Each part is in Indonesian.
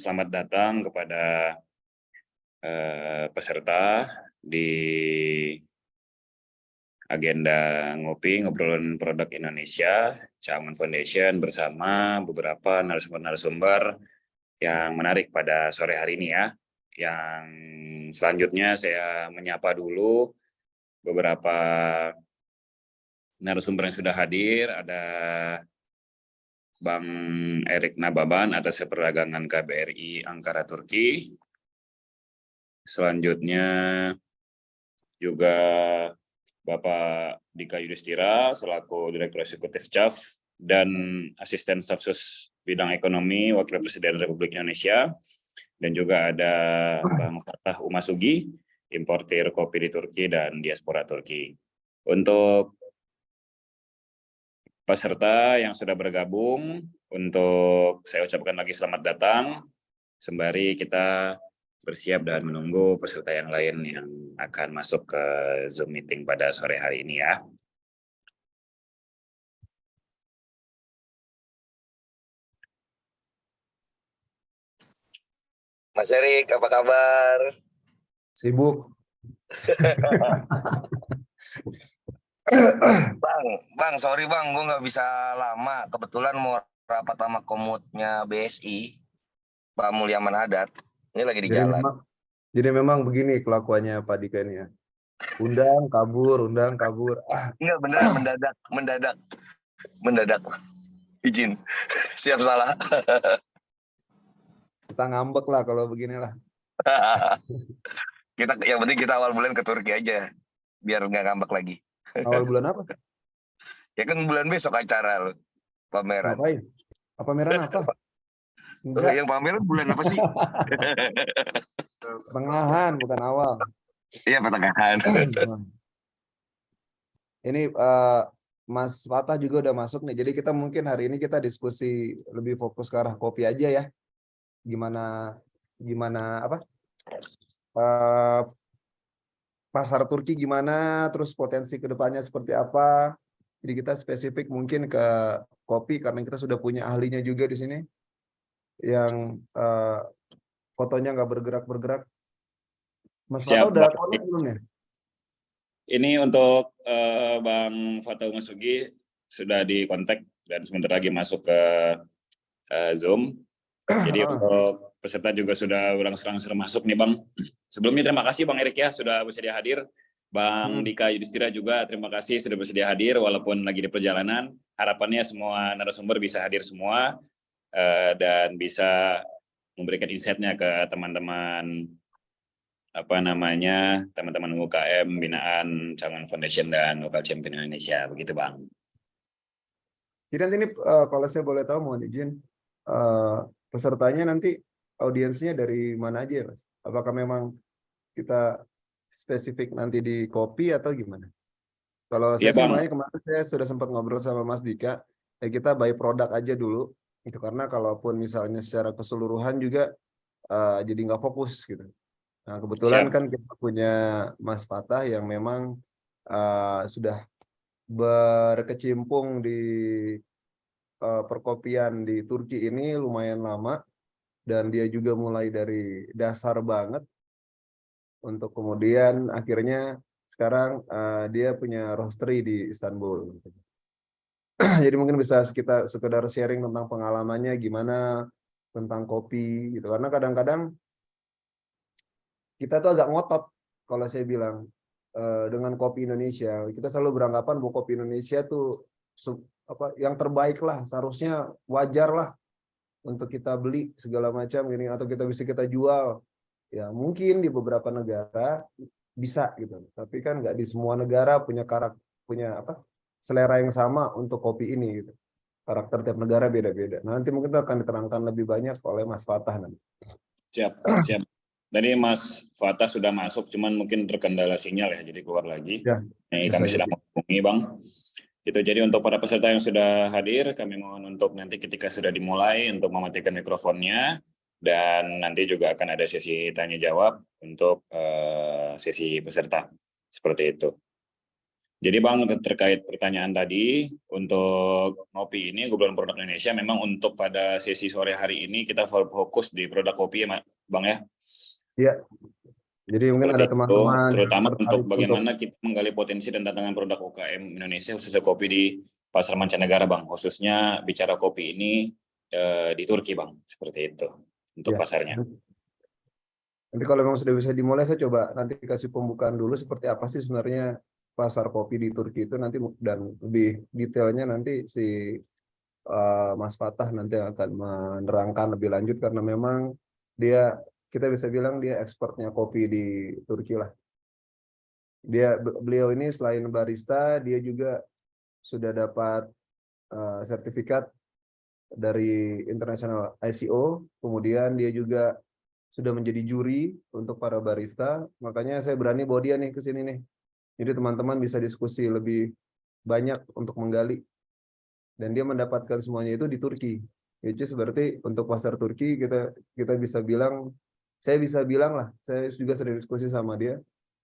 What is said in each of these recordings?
Selamat datang kepada peserta di agenda ngopi ngobrolin produk Indonesia Changan Foundation bersama beberapa narasumber yang menarik pada sore hari ini ya. Yang selanjutnya saya menyapa dulu beberapa narasumber yang sudah hadir. Ada Bang Erik Nababan, Atas Perdagangan KBRI Ankara Turki. Selanjutnya juga Bapak Dika Yudhistira selaku Direktur Eksekutif CAF dan Asisten Staf Sus Bidang Ekonomi Wakil Presiden Republik Indonesia, dan juga ada Bang Fatah Umasugi, importir kopi di Turki dan diaspora Turki. Untuk peserta yang sudah bergabung, untuk saya ucapkan lagi selamat datang, sembari kita bersiap dan menunggu peserta yang lain yang akan masuk ke Zoom meeting pada sore hari ini ya. Mas Erik, apa kabar? Sibuk. Bang, sorry bang, gue nggak bisa lama. Kebetulan mau rapat sama komutnya BSI, Pak Mulyaman Haddad. Ini lagi di jalan. Jadi memang begini kelakuannya Pak Dika ini ya. Undang kabur. Enggak, beneran mendadak. Izin, siap salah. Kita ngambek lah kalau beginilah. Yang penting kita awal bulan ke Turki aja, biar nggak ngambek lagi. Awal bulan apa? Ya kan bulan besok acara lo, pameran. Ngapain? Pameran apa? Enggak. Yang pameran bulan apa sih? Pertengahan, bukan awal. Iya, pertengahan. Ini Mas Fatah juga udah masuk nih. Jadi kita mungkin hari ini kita diskusi lebih fokus ke arah kopi aja ya. Gimana apa? Pasar Turki gimana, terus potensi kedepannya seperti apa. Jadi kita spesifik mungkin ke kopi karena kita sudah punya ahlinya juga di sini yang fotonya nggak bergerak. Mas Fatah udah connect belum ya? Ini untuk Bang Fatah Umasugi sudah di kontak dan sebentar lagi masuk ke Zoom. Jadi untuk peserta juga sudah berangsur-angsur masuk nih Bang. Sebelumnya terima kasih Bang Erik ya sudah bersedia hadir. Bang Dika Yudhistira juga terima kasih sudah bersedia hadir walaupun lagi di perjalanan. Harapannya semua narasumber bisa hadir semua dan bisa memberikan insight-nya ke teman-teman teman-teman UKM binaan Changan Foundation dan Local Champion Indonesia, begitu Bang. Jadi nanti ini kalau saya boleh tahu mohon izin pesertanya nanti audiensnya dari mana aja ya Mas? Apakah memang kita spesifik nanti di kopi atau gimana? Kalau saya sih makanya kemarin saya sudah sempat ngobrol sama Mas Dika, ya kita by produk aja dulu, itu karena kalaupun misalnya secara keseluruhan juga jadi nggak fokus gitu. Nah kebetulan kan kita punya Mas Fatah yang memang sudah berkecimpung di perkopian di Turki ini lumayan lama, dan dia juga mulai dari dasar banget untuk kemudian akhirnya sekarang dia punya roastery di Istanbul. Jadi mungkin bisa kita sekedar sharing tentang pengalamannya gimana tentang kopi gitu, karena kadang-kadang kita tuh agak ngotot kalau saya bilang dengan kopi Indonesia. Kita selalu beranggapan bahwa kopi Indonesia tuh yang terbaik lah, seharusnya wajar lah untuk kita beli segala macam ini atau bisa kita jual. Ya mungkin di beberapa negara bisa gitu, tapi kan nggak di semua negara punya selera yang sama untuk kopi ini gitu. Karakter tiap negara beda-beda. Nanti mungkin akan diterangkan lebih banyak oleh Mas Fatah nanti. Siap. Tadi Mas Fatah sudah masuk, cuman mungkin terkendala sinyal ya, jadi keluar lagi. Ya, kami sedang menghubungi Bang. Itu jadi untuk para peserta yang sudah hadir, kami mohon untuk nanti ketika sudah dimulai untuk mematikan mikrofonnya, dan nanti juga akan ada sesi tanya jawab untuk sesi peserta seperti itu. Jadi Bang, terkait pertanyaan tadi, untuk ngopi ini, Gubernur Produk Indonesia, memang untuk pada sesi sore hari ini kita fokus di produk kopi ya Bang ya. Iya. Jadi mungkin Seperti ada itu, teman-teman yang terutama untuk tertarik untuk bagaimana kita menggali potensi dan tantangan produk UKM Indonesia khususnya kopi di pasar mancanegara Bang, khususnya bicara kopi ini di Turki Bang, seperti itu untuk ya. pasarnya. Nanti kalau memang sudah bisa dimulai, saya coba nanti kasih pembukaan dulu seperti apa sih sebenarnya pasar kopi di Turki itu nanti, dan lebih detailnya nanti si Mas Fatah nanti akan menerangkan lebih lanjut karena memang dia, kita bisa bilang dia expertnya kopi di Turki lah. Beliau ini selain barista, dia juga sudah dapat sertifikat dari International ICO, kemudian dia juga sudah menjadi juri untuk para barista. Makanya saya berani bawa dia nih ke sini nih. Jadi teman-teman bisa diskusi lebih banyak untuk menggali. Dan dia mendapatkan semuanya itu di Turki. Which is berarti untuk pasar Turki kita bisa bilang, saya bisa bilang lah, saya juga sering diskusi sama dia.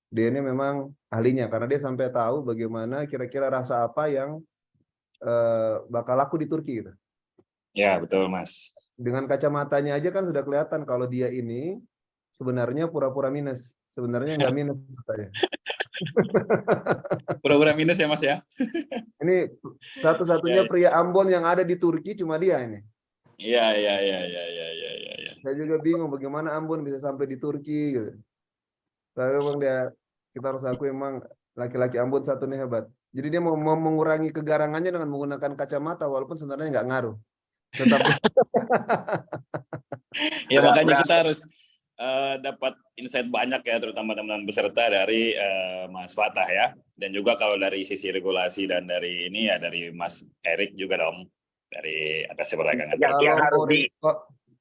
Dia ini memang ahlinya karena dia sampai tahu bagaimana kira-kira rasa apa yang bakal laku di Turki gitu. Ya, betul Mas. Dengan kacamatanya aja kan sudah kelihatan kalau dia ini sebenarnya pura-pura minus. Sebenarnya nggak minus katanya. Pura-pura minus ya Mas ya? Ini satu-satunya pria Ambon yang ada di Turki cuma dia ini. Iya. Saya juga bingung bagaimana Ambon bisa sampai di Turki gitu. Tapi memang kita harus akui memang laki-laki Ambon satu nih hebat. Jadi dia mau mengurangi kegarangannya dengan menggunakan kacamata walaupun sebenarnya nggak ngaruh. Tetap. Ya makanya kita harus dapat insight banyak ya, terutama teman-teman peserta dari Mas Fatah ya, dan juga kalau dari sisi regulasi dan dari ini ya dari Mas Erik juga dong, dari atas perdagangan.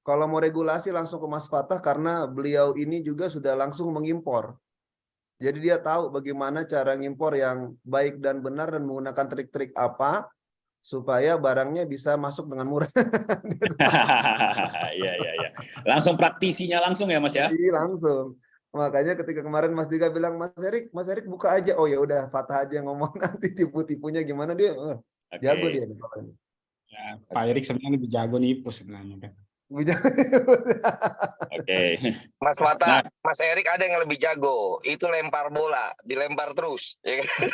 Kalau mau regulasi langsung ke Mas Fatah karena beliau ini juga sudah langsung mengimpor. Jadi dia tahu bagaimana cara ngimpor yang baik dan benar dan menggunakan trik-trik apa supaya barangnya bisa masuk dengan murah. Iya. Langsung praktisinya langsung ya Mas ya? Iya langsung. Makanya ketika kemarin Mas Dika bilang Mas Erik buka aja. Oh ya udah, Fatah aja yang ngomong, nanti tipu-tipunya gimana dia. Jago dia. Ya, Pak Erik sebenarnya lebih jago nipu sebenarnya kan. Oke. Mas Fatah, Mas Erik ada yang lebih jago. Itu lempar bola, dilempar terus. Ya kan?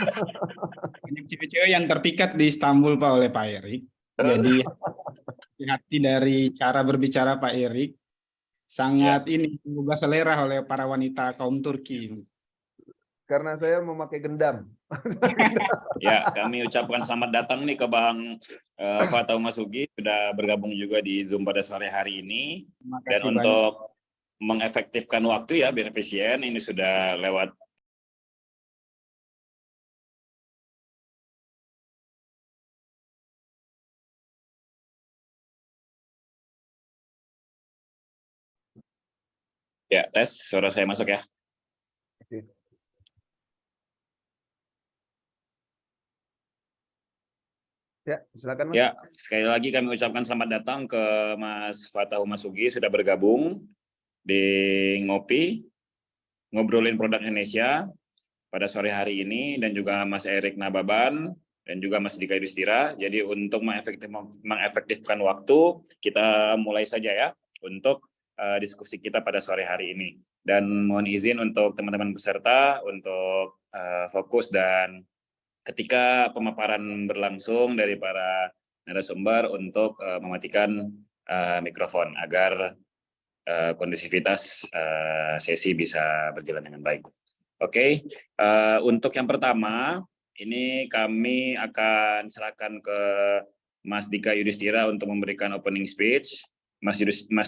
Banyak cewek-cewek yang terpikat di Istanbul Pak oleh Pak Erik. Jadi hati dari cara berbicara Pak Erik sangat ini menggugah selera oleh para wanita kaum Turki. Karena saya memakai gendam. Ya, kami ucapkan selamat datang nih ke Bang Fatah Masugi, sudah bergabung juga di Zoom pada sore hari ini. Dan untuk mengefektifkan waktu ya, biar efisien, ini sudah lewat. Ya, tes, suara saya masuk ya. Ya, silakan Mas. Ya, sekali lagi kami ucapkan selamat datang ke Mas Fatah Masugi, sudah bergabung di ngobrolin produk Indonesia pada sore hari ini, dan juga Mas Erik Nababan dan juga Mas Dika Yudhistira. Jadi untuk mengefektifkan waktu, kita mulai saja ya untuk diskusi kita pada sore hari ini. Dan mohon izin untuk teman-teman peserta untuk fokus, dan ketika pemaparan berlangsung dari para narasumber untuk mematikan mikrofon agar kondisivitas sesi bisa berjalan dengan baik. Oke, untuk yang pertama ini kami akan serahkan ke Mas Dika Yudhistira untuk memberikan opening speech. Mas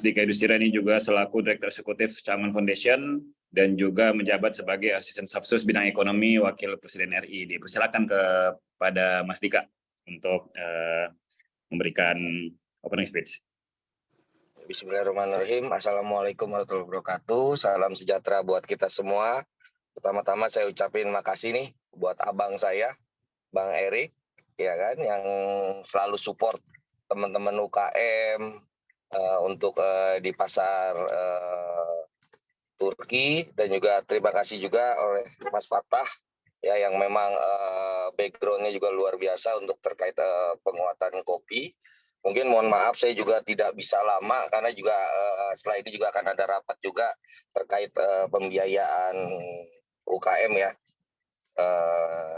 Dika Yudhistira ini juga selaku Direktur Eksekutif Changman Foundation dan juga menjabat sebagai Asisten Stafsus Bidang Ekonomi Wakil Presiden RI. Dipersilakan kepada Mas Dika untuk memberikan opening speech. Bismillahirrahmanirrahim. Assalamualaikum warahmatullahi wabarakatuh. Salam sejahtera buat kita semua. Pertama-tama saya ucapin makasih nih buat abang saya, Bang Erik, ya kan, yang selalu support teman-teman UKM untuk di pasar Turki, dan juga terima kasih juga oleh Mas Fatah ya yang memang background-nya juga luar biasa untuk terkait penguatan kopi. Mungkin mohon maaf saya juga tidak bisa lama karena juga setelah ini juga akan ada rapat juga terkait pembiayaan UKM ya.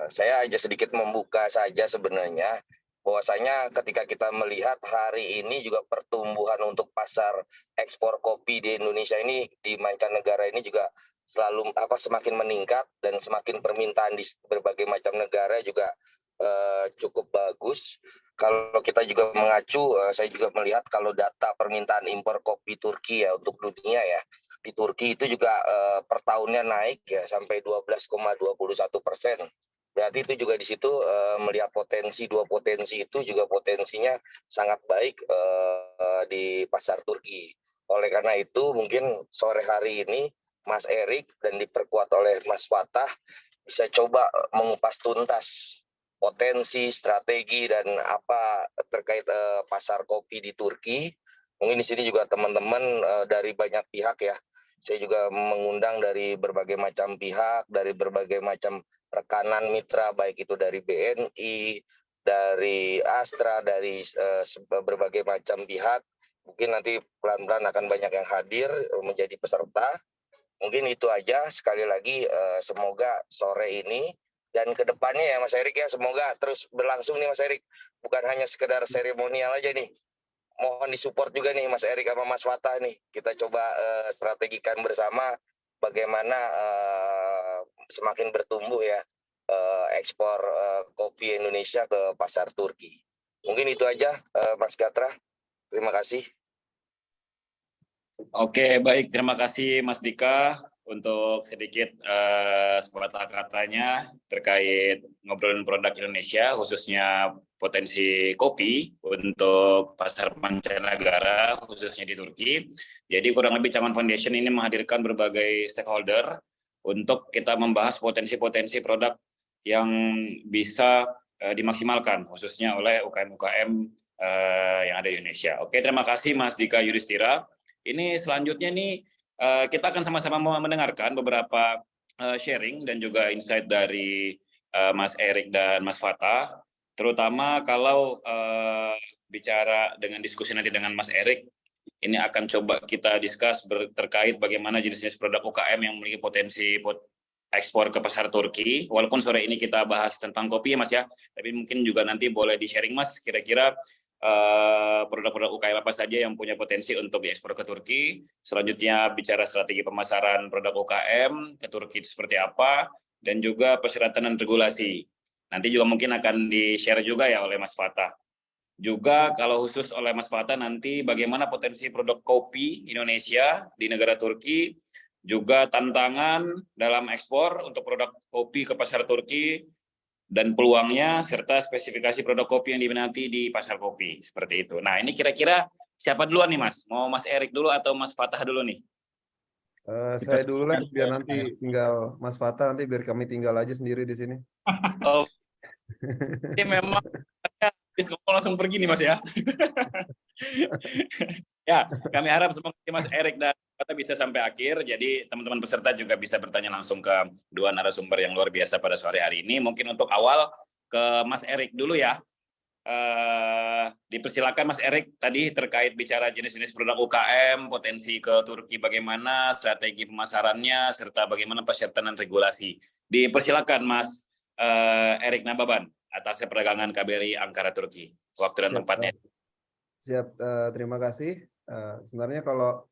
Saya aja sedikit membuka saja sebenarnya bahwasanya ketika kita melihat hari ini juga pertumbuhan untuk pasar ekspor kopi di Indonesia ini di mancanegara ini juga selalu semakin meningkat dan semakin permintaan di berbagai macam negara juga cukup bagus. Kalau kita juga mengacu, saya juga melihat kalau data permintaan impor kopi Turki ya untuk dunia ya, di Turki itu juga per tahunnya naik ya sampai 12,21%. Berarti itu juga di situ melihat dua potensi itu juga potensinya sangat baik di pasar Turki. Oleh karena itu mungkin sore hari ini Mas Erik dan diperkuat oleh Mas Fatah bisa coba mengupas tuntas potensi, strategi dan apa terkait pasar kopi di Turki. Mungkin di sini juga teman-teman dari banyak pihak ya. Saya juga mengundang dari berbagai macam pihak, dari berbagai macam rekanan mitra, baik itu dari BNI, dari Astra, dari berbagai macam pihak. Mungkin nanti pelan-pelan akan banyak yang hadir menjadi peserta. Mungkin itu aja. Sekali lagi semoga sore ini dan kedepannya ya Mas Erik ya, semoga terus berlangsung nih Mas Erik. Bukan hanya sekedar seremonial aja nih. Mohon disupport juga nih Mas Erik sama Mas Fatah nih. Kita coba strategikan bersama bagaimana semakin bertumbuh ya ekspor kopi Indonesia ke pasar Turki. Mungkin itu aja Mas Gatra. Terima kasih. Oke, baik. Terima kasih Mas Dika untuk sedikit sepatah katanya terkait ngobrolin produk Indonesia, khususnya potensi kopi untuk pasar mancanegara, khususnya di Turki. Jadi kurang lebih Caman Foundation ini menghadirkan berbagai stakeholder untuk kita membahas potensi-potensi produk yang bisa dimaksimalkan, khususnya oleh UKM-UKM yang ada di Indonesia. Oke, terima kasih Mas Dika Yudhistira. Ini selanjutnya nih kita akan sama-sama mendengarkan beberapa sharing dan juga insight dari Mas Erik dan Mas Fatah, terutama kalau bicara dengan diskusi nanti dengan Mas Erik, ini akan coba kita discuss terkait bagaimana jenis-jenis produk UKM yang memiliki potensi ekspor ke pasar Turki. Walaupun sore ini kita bahas tentang kopi ya Mas ya, tapi mungkin juga nanti boleh di-sharing Mas, kira-kira produk-produk UKM apa saja yang punya potensi untuk diekspor ke Turki. Selanjutnya bicara strategi pemasaran produk UKM ke Turki seperti apa, dan juga persyaratan dan regulasi. Nanti juga mungkin akan di-share juga ya oleh Mas Fatah. Juga kalau khusus oleh Mas Fatah nanti bagaimana potensi produk kopi Indonesia di negara Turki, juga tantangan dalam ekspor untuk produk kopi ke pasar Turki, dan peluangnya, serta spesifikasi produk kopi yang diminati di pasar kopi, seperti itu. Nah, ini kira-kira siapa duluan nih Mas? Mau Mas Erik dulu atau Mas Fatah dulu nih? Saya dulu lah, biar nanti tinggal Mas Fatah, nanti biar kami tinggal aja sendiri di sini. Oh, ini memang langsung pergi nih Mas ya. Ya, kami harap semoga Mas Erik dan Fatah bisa sampai akhir. Jadi teman-teman peserta juga bisa bertanya langsung ke dua narasumber yang luar biasa pada sore hari ini. Mungkin untuk awal ke Mas Erik dulu ya. Dipersilakan Mas Erik tadi terkait bicara jenis-jenis produk UKM, potensi ke Turki bagaimana, strategi pemasarannya, serta bagaimana persyaratan dan regulasi. Dipersilakan Mas Erik Nababan atas perdagangan KBRI Ankara Turki. Waktu dan tempatnya. Siap, terima kasih. Sebenarnya kalau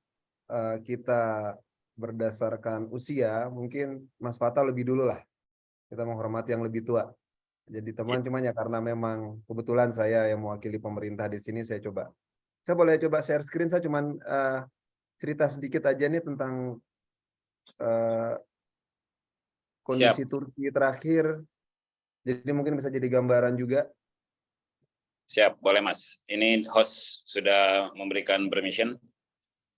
kita berdasarkan usia, mungkin Mas Fatah lebih dulu lah. Kita menghormati yang lebih tua. Jadi teman cuman ya karena memang kebetulan saya yang mewakili pemerintah di sini, saya boleh coba share screen. Saya cuman cerita sedikit aja nih tentang kondisi Turki terakhir. Jadi mungkin bisa jadi gambaran juga. Siap, boleh Mas. Ini host sudah memberikan permission.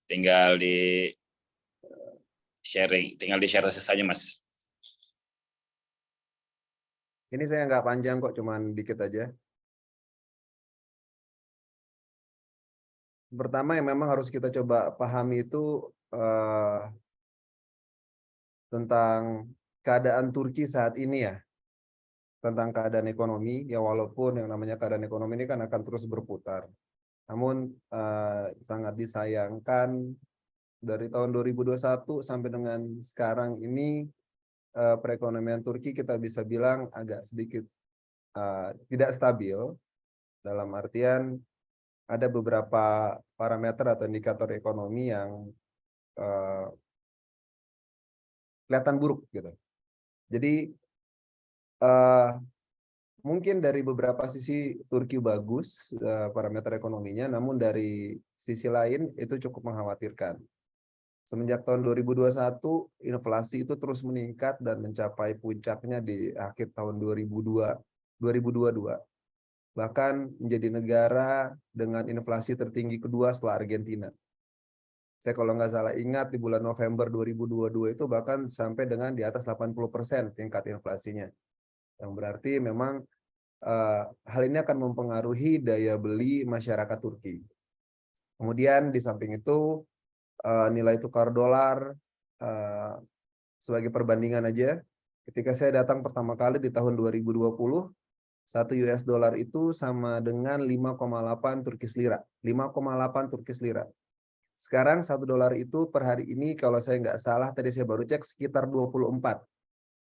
Tinggal di sharing, tinggal di share saja Mas. Ini saya nggak panjang kok, cuman dikit aja. Pertama yang memang harus kita coba pahami itu tentang keadaan Turki saat ini ya. tentang keadaan ekonomi, ya walaupun yang namanya keadaan ekonomi ini kan akan terus berputar. Namun sangat disayangkan dari tahun 2021 sampai dengan sekarang ini perekonomian Turki kita bisa bilang agak sedikit tidak stabil, dalam artian ada beberapa parameter atau indikator ekonomi yang kelihatan buruk gitu. Jadi mungkin dari beberapa sisi Turki bagus parameter ekonominya, namun dari sisi lain itu cukup mengkhawatirkan. Semenjak tahun 2021, inflasi itu terus meningkat dan mencapai puncaknya di akhir tahun 2022. Bahkan menjadi negara dengan inflasi tertinggi kedua setelah Argentina. Saya kalau nggak salah ingat di bulan November 2022 itu bahkan sampai dengan di atas 80% tingkat inflasinya. Yang berarti memang hal ini akan mempengaruhi daya beli masyarakat Turki. Kemudian di samping itu nilai tukar dolar sebagai perbandingan aja, ketika saya datang pertama kali di tahun 2020, 1 US dollar itu sama dengan 5,8 Turkish lira. 5,8 Turkish lira. Sekarang 1 dolar itu per hari ini kalau saya nggak salah, tadi saya baru cek sekitar 24.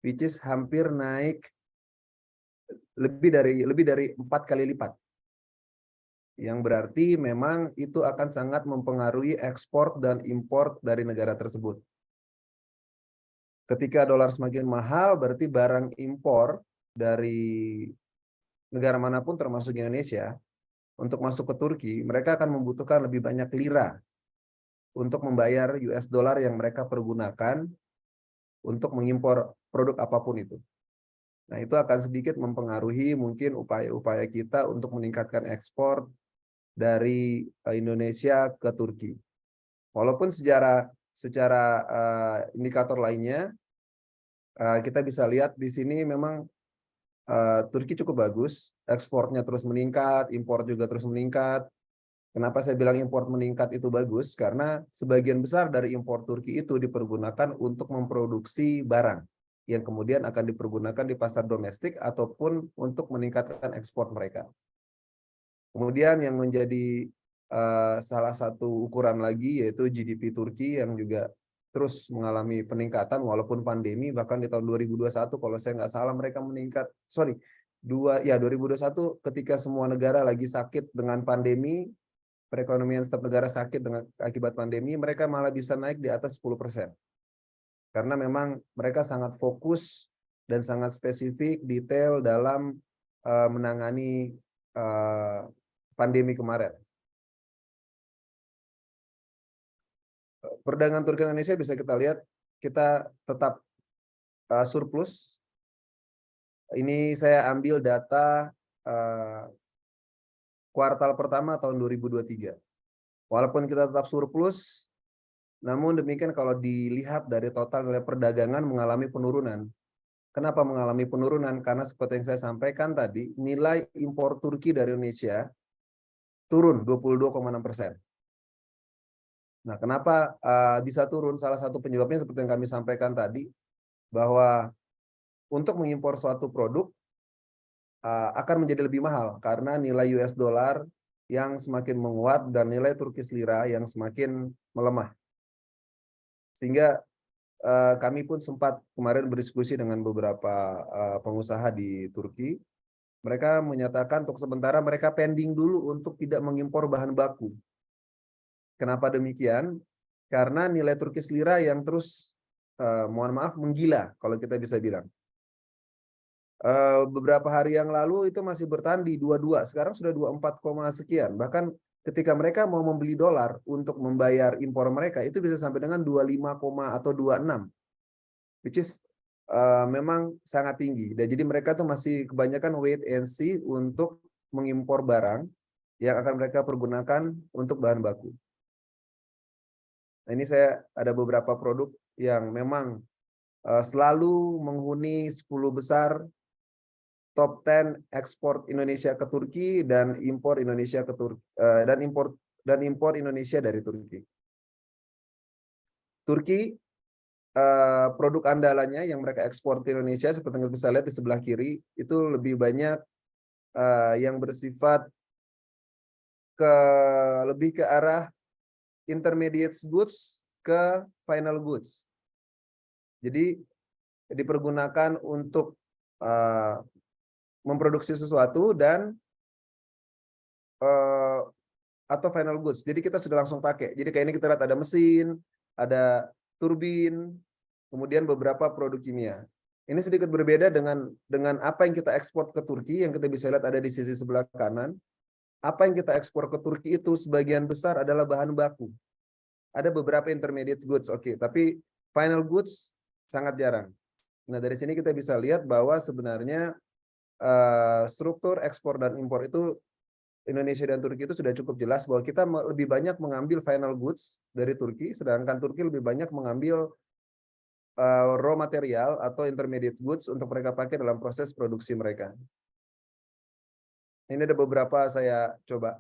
Which is hampir naik lebih dari 4 kali lipat. Yang berarti memang itu akan sangat mempengaruhi ekspor dan impor dari negara tersebut. Ketika dolar semakin mahal, berarti barang impor dari negara manapun termasuk Indonesia, untuk masuk ke Turki, mereka akan membutuhkan lebih banyak lira untuk membayar US dollar yang mereka pergunakan untuk mengimpor produk apapun itu. Nah, itu akan sedikit mempengaruhi mungkin upaya-upaya kita untuk meningkatkan ekspor dari Indonesia ke Turki. Walaupun secara indikator lainnya, kita bisa lihat di sini memang Turki cukup bagus, ekspornya terus meningkat, impor juga terus meningkat. Kenapa saya bilang impor meningkat itu bagus? Karena sebagian besar dari impor Turki itu dipergunakan untuk memproduksi barang yang kemudian akan dipergunakan di pasar domestik ataupun untuk meningkatkan ekspor mereka. Kemudian yang menjadi salah satu ukuran lagi yaitu GDP Turki yang juga terus mengalami peningkatan walaupun pandemi, bahkan di tahun 2021 kalau saya nggak salah mereka meningkat, 2021 ketika semua negara lagi sakit dengan pandemi, perekonomian setiap negara sakit dengan akibat pandemi, mereka malah bisa naik di atas 10%. Karena memang mereka sangat fokus dan sangat spesifik, detail dalam menangani pandemi kemarin. Perdagangan Turki Indonesia bisa kita lihat, kita tetap surplus. Ini saya ambil data kuartal pertama tahun 2023. Walaupun kita tetap surplus, namun demikian kalau dilihat dari total nilai perdagangan mengalami penurunan. Kenapa mengalami penurunan? Karena seperti yang saya sampaikan tadi, nilai impor Turki dari Indonesia turun 22,6%. Nah, kenapa bisa turun? Salah satu penyebabnya seperti yang kami sampaikan tadi, bahwa untuk mengimpor suatu produk akan menjadi lebih mahal karena nilai US dollar yang semakin menguat dan nilai Turkish lira yang semakin melemah. Sehingga kami pun sempat kemarin berdiskusi dengan beberapa pengusaha di Turki. Mereka menyatakan untuk sementara mereka pending dulu untuk tidak mengimpor bahan baku. Kenapa demikian? Karena nilai Turkish lira yang terus, mohon maaf, menggila kalau kita bisa bilang. Beberapa hari yang lalu itu masih bertahan di 22, sekarang sudah 24, sekian. Bahkan ketika mereka mau membeli dolar untuk membayar impor mereka, itu bisa sampai dengan 25, atau 26. Which is memang sangat tinggi. Dan jadi mereka tuh masih kebanyakan wait and see untuk mengimpor barang yang akan mereka pergunakan untuk bahan baku. Nah, ini saya ada beberapa produk yang memang selalu menghuni 10 besar top 10 ekspor Indonesia ke Turki dan impor Indonesia ke Turki dan impor Indonesia dari Turki. Turki produk andalannya yang mereka ekspor ke Indonesia, seperti yang bisa lihat di sebelah kiri, itu lebih banyak yang bersifat lebih ke arah intermediate goods ke final goods. Jadi dipergunakan untuk memproduksi sesuatu dan atau final goods. Jadi kita sudah langsung pakai. Jadi kayak ini kita lihat ada mesin, ada turbin, kemudian beberapa produk kimia. Ini sedikit berbeda dengan apa yang kita ekspor ke Turki, yang kita bisa lihat ada di sisi sebelah kanan. Apa yang kita ekspor ke Turki itu sebagian besar adalah bahan baku. Ada beberapa intermediate goods, oke, tapi final goods sangat jarang. Nah, dari sini kita bisa lihat bahwa sebenarnya struktur ekspor dan impor itu Indonesia dan Turki itu sudah cukup jelas bahwa kita lebih banyak mengambil final goods dari Turki, sedangkan Turki lebih banyak mengambil raw material atau intermediate goods untuk mereka pakai dalam proses produksi mereka. Ini ada beberapa saya coba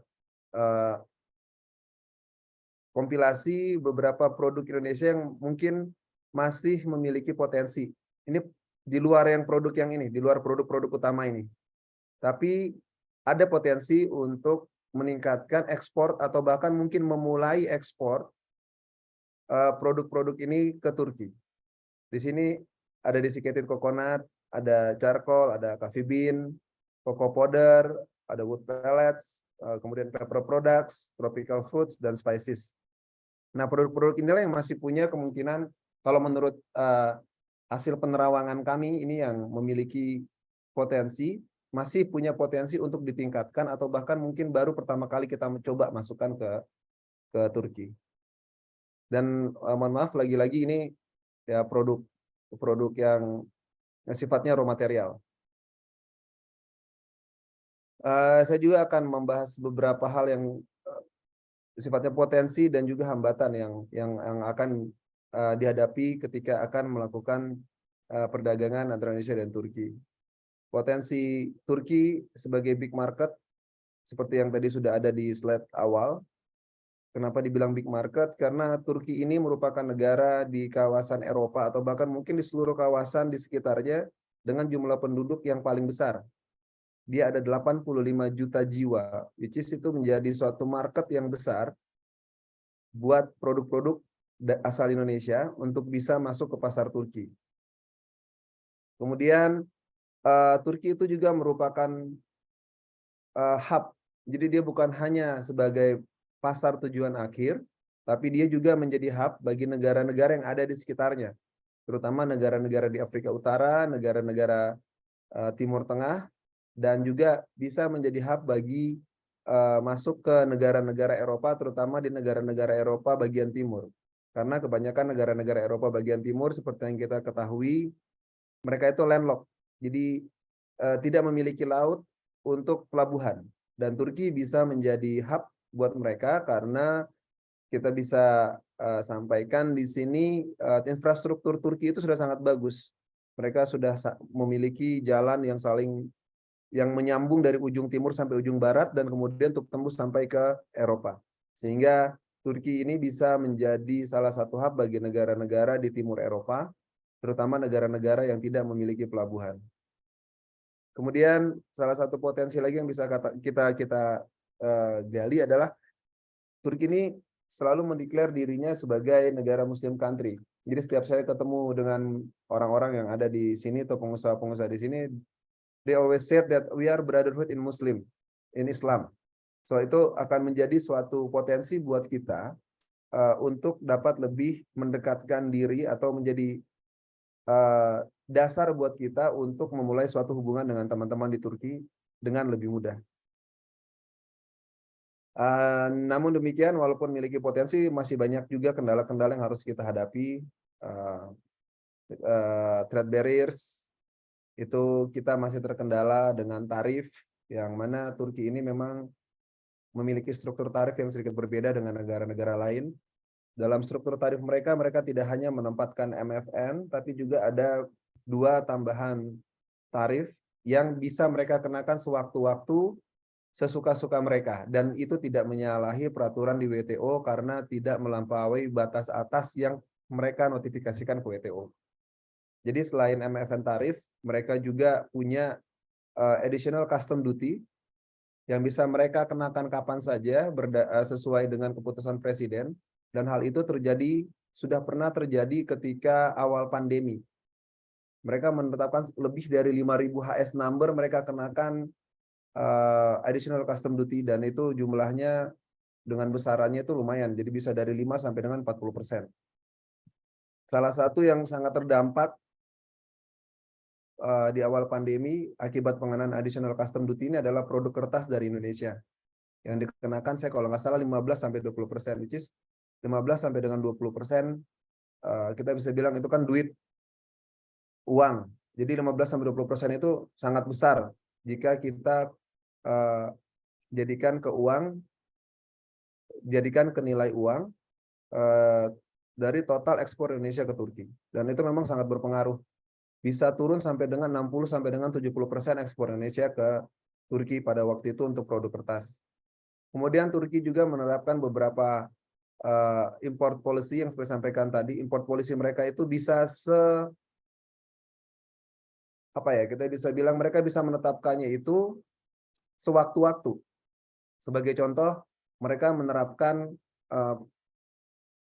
kompilasi beberapa produk Indonesia yang mungkin masih memiliki potensi. Ini di luar yang produk yang ini, di luar produk-produk utama ini. Tapi ada potensi untuk meningkatkan ekspor atau bahkan mungkin memulai ekspor produk-produk ini ke Turki. Di sini ada desiccated coconut, ada charcoal, ada coffee bean, cocoa powder, ada wood pellets, kemudian pepper products, tropical fruits, dan spices. Nah, produk-produk inilah yang masih punya kemungkinan, kalau menurut hasil penerawangan kami, ini yang memiliki potensi, masih punya potensi untuk ditingkatkan, atau bahkan mungkin baru pertama kali kita mencoba masukkan ke Turki. Dan mohon maaf, lagi-lagi ini ya produk yang sifatnya raw material. Saya juga akan membahas beberapa hal yang sifatnya potensi dan juga hambatan yang akan dihadapi ketika akan melakukan perdagangan antara Indonesia dan Turki. Potensi Turki sebagai big market, seperti yang tadi sudah ada di slide awal. Kenapa dibilang big market? Karena Turki ini merupakan negara di kawasan Eropa atau bahkan mungkin di seluruh kawasan di sekitarnya dengan jumlah penduduk yang paling besar. Dia ada 85 juta jiwa, which is itu menjadi suatu market yang besar buat produk-produk asal Indonesia untuk bisa masuk ke pasar Turki. Kemudian Turki itu juga merupakan hub, jadi dia bukan hanya sebagai pasar tujuan akhir, tapi dia juga menjadi hub bagi negara-negara yang ada di sekitarnya, terutama negara-negara di Afrika Utara, negara-negara Timur Tengah, dan juga bisa menjadi hub bagi masuk ke negara-negara Eropa, terutama di negara-negara Eropa bagian timur. Karena kebanyakan negara-negara Eropa bagian timur, seperti yang kita ketahui, mereka itu landlocked. Jadi tidak memiliki laut untuk pelabuhan. Dan Turki bisa menjadi hub buat mereka karena kita bisa sampaikan di sini infrastruktur Turki itu sudah sangat bagus. Mereka sudah memiliki jalan yang menyambung dari ujung timur sampai ujung barat dan kemudian untuk tembus sampai ke Eropa. Sehingga Turki ini bisa menjadi salah satu hub bagi negara-negara di timur Eropa, terutama negara-negara yang tidak memiliki pelabuhan. Kemudian salah satu potensi lagi yang bisa kita gali adalah Turki ini selalu mendeklar dirinya sebagai negara Muslim country. Jadi setiap saya ketemu dengan orang-orang yang ada di sini atau pengusaha-pengusaha di sini, they always said that we are brotherhood in Islam. So itu akan menjadi suatu potensi buat kita untuk dapat lebih mendekatkan diri atau menjadi dasar buat kita untuk memulai suatu hubungan dengan teman-teman di Turki dengan lebih mudah. Namun demikian, walaupun memiliki potensi, masih banyak juga kendala-kendala yang harus kita hadapi. Trade barriers, itu kita masih terkendala dengan tarif, yang mana Turki ini memang memiliki struktur tarif yang sedikit berbeda dengan negara-negara lain. Dalam struktur tarif mereka tidak hanya menempatkan MFN, tapi juga ada 2 tambahan tarif yang bisa mereka kenakan sewaktu-waktu sesuka-suka mereka. Dan itu tidak menyalahi peraturan di WTO karena tidak melampaui batas atas yang mereka notifikasikan ke WTO. Jadi selain MFN tarif, mereka juga punya additional custom duty yang bisa mereka kenakan kapan saja sesuai dengan keputusan presiden, dan hal itu sudah pernah terjadi ketika awal pandemi. Mereka menetapkan lebih dari 5.000 HS number mereka kenakan additional custom duty, dan itu jumlahnya dengan besarannya itu lumayan, jadi bisa dari 5 sampai dengan 40%. Salah satu yang sangat terdampak di awal pandemi akibat pengenaan additional custom duty ini adalah produk kertas dari Indonesia yang dikenakan, saya kalau nggak salah 15-20%, which is 15 sampai dengan 20%, kita bisa bilang itu kan duit uang. Jadi 15-20% itu sangat besar jika kita jadikan ke nilai uang dari total ekspor Indonesia ke Turki, dan itu memang sangat berpengaruh. Bisa turun sampai dengan 60 sampai dengan 70% ekspor Indonesia ke Turki pada waktu itu untuk produk kertas. Kemudian Turki juga menerapkan beberapa import policy yang seperti sampaikan tadi. Import policy mereka itu bisa kita bisa bilang mereka bisa menetapkannya itu sewaktu-waktu. Sebagai contoh, mereka menerapkan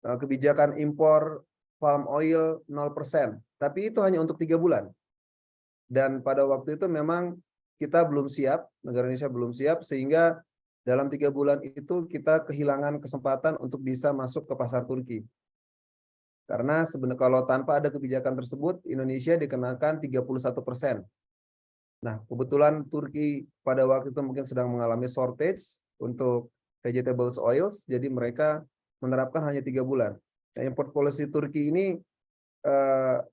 kebijakan impor palm oil 0%, tapi itu hanya untuk 3 bulan. Dan pada waktu itu memang kita belum siap, negara Indonesia belum siap, sehingga dalam 3 bulan itu kita kehilangan kesempatan untuk bisa masuk ke pasar Turki. Karena sebenarnya kalau tanpa ada kebijakan tersebut, Indonesia dikenakan 31%. Nah, kebetulan Turki pada waktu itu mungkin sedang mengalami shortage untuk vegetables oils, jadi mereka menerapkan hanya 3 bulan. Nah, import policy Turki ini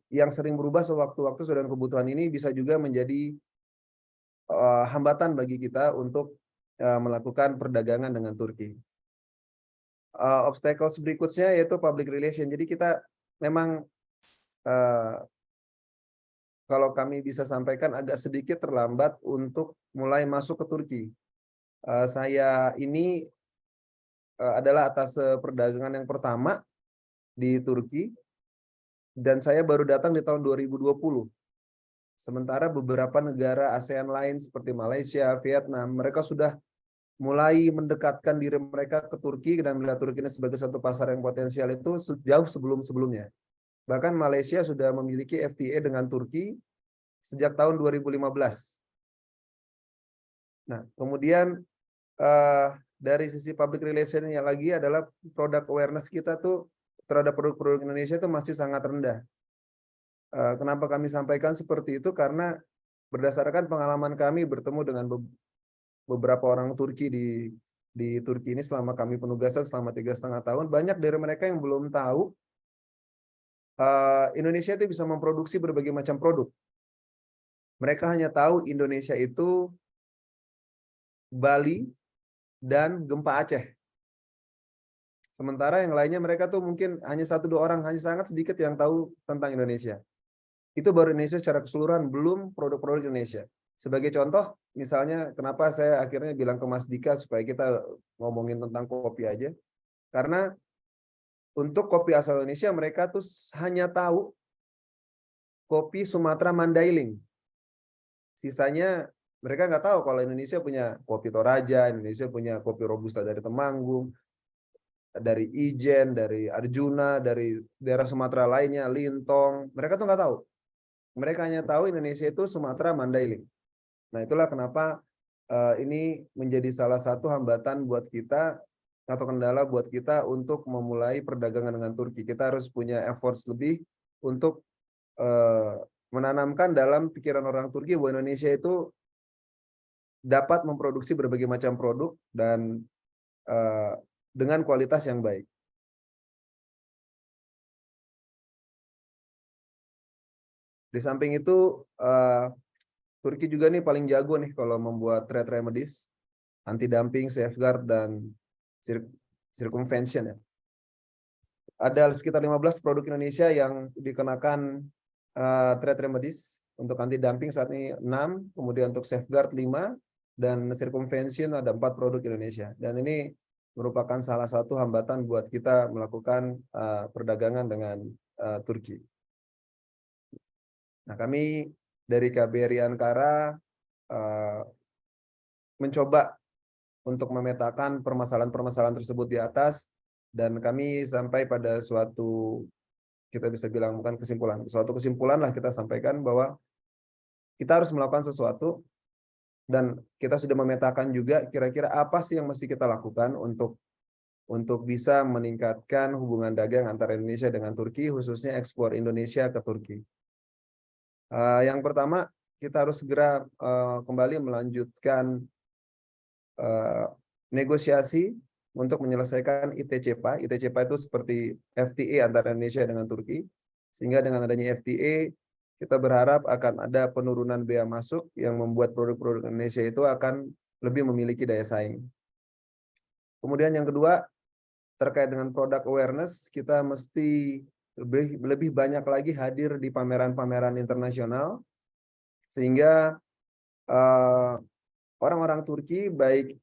yang sering berubah sewaktu-waktu sesuai dengan kebutuhan ini bisa juga menjadi hambatan bagi kita untuk melakukan perdagangan dengan Turki. Obstacles berikutnya yaitu public relation. Jadi kita memang kalau kami bisa sampaikan agak sedikit terlambat untuk mulai masuk ke Turki. Saya ini adalah atas perdagangan yang pertama di Turki, dan saya baru datang di tahun 2020. Sementara beberapa negara ASEAN lain seperti Malaysia, Vietnam, mereka sudah mulai mendekatkan diri mereka ke Turki dan melihat Turki ini sebagai satu pasar yang potensial itu jauh sebelum-sebelumnya. Bahkan Malaysia sudah memiliki FTA dengan Turki sejak tahun 2015. Nah, kemudian dari sisi public relation-nya lagi adalah product awareness kita tuh terhadap produk-produk Indonesia itu masih sangat rendah. Kenapa kami sampaikan seperti itu? Karena berdasarkan pengalaman kami bertemu dengan beberapa orang Turki di Turki ini selama kami penugasan selama 3,5 tahun, banyak dari mereka yang belum tahu Indonesia itu bisa memproduksi berbagai macam produk. Mereka hanya tahu Indonesia itu Bali dan gempa Aceh. Sementara yang lainnya mereka tuh mungkin hanya 1-2 orang, hanya sangat sedikit yang tahu tentang Indonesia. Itu baru Indonesia secara keseluruhan, belum produk-produk Indonesia. Sebagai contoh, misalnya kenapa saya akhirnya bilang ke Mas Dika supaya kita ngomongin tentang kopi aja. Karena untuk kopi asal Indonesia mereka tuh hanya tahu kopi Sumatera Mandailing. Sisanya mereka nggak tahu kalau Indonesia punya kopi Toraja, Indonesia punya kopi Robusta dari Temanggung, dari Ijen, dari Arjuna, dari daerah Sumatera lainnya, Lintong. Mereka tuh nggak tahu. Mereka hanya tahu Indonesia itu Sumatera Mandailing. Nah, itulah kenapa ini menjadi salah satu hambatan buat kita atau kendala buat kita untuk memulai perdagangan dengan Turki. Kita harus punya efforts lebih untuk menanamkan dalam pikiran orang Turki bahwa Indonesia itu dapat memproduksi berbagai macam produk dan dengan kualitas yang baik. Di samping itu, Turki juga nih paling jago nih kalau membuat trade remedies, anti-dumping, safeguard, dan circumvention ya. Ada sekitar 15 produk Indonesia yang dikenakan trade remedies. Untuk anti-dumping saat ini 6, kemudian untuk safeguard 5, dan circumvention ada 4 produk Indonesia. Dan ini merupakan salah satu hambatan buat kita melakukan perdagangan dengan Turki. Nah, kami dari KBRI Ankara mencoba untuk memetakan permasalahan-permasalahan tersebut di atas, dan kami sampai pada suatu, kita bisa bilang bukan kesimpulan, suatu kesimpulan lah kita sampaikan bahwa kita harus melakukan sesuatu, dan kita sudah memetakan juga kira-kira apa sih yang mesti kita lakukan untuk bisa meningkatkan hubungan dagang antara Indonesia dengan Turki, khususnya ekspor Indonesia ke Turki. Yang pertama, kita harus segera kembali melanjutkan negosiasi untuk menyelesaikan ITCPA. ITCPA itu seperti FTA antara Indonesia dengan Turki, sehingga dengan adanya FTA kita berharap akan ada penurunan bea masuk yang membuat produk-produk Indonesia itu akan lebih memiliki daya saing. Kemudian yang kedua, terkait dengan product awareness, kita mesti lebih banyak lagi hadir di pameran-pameran internasional, sehingga orang-orang Turki, baik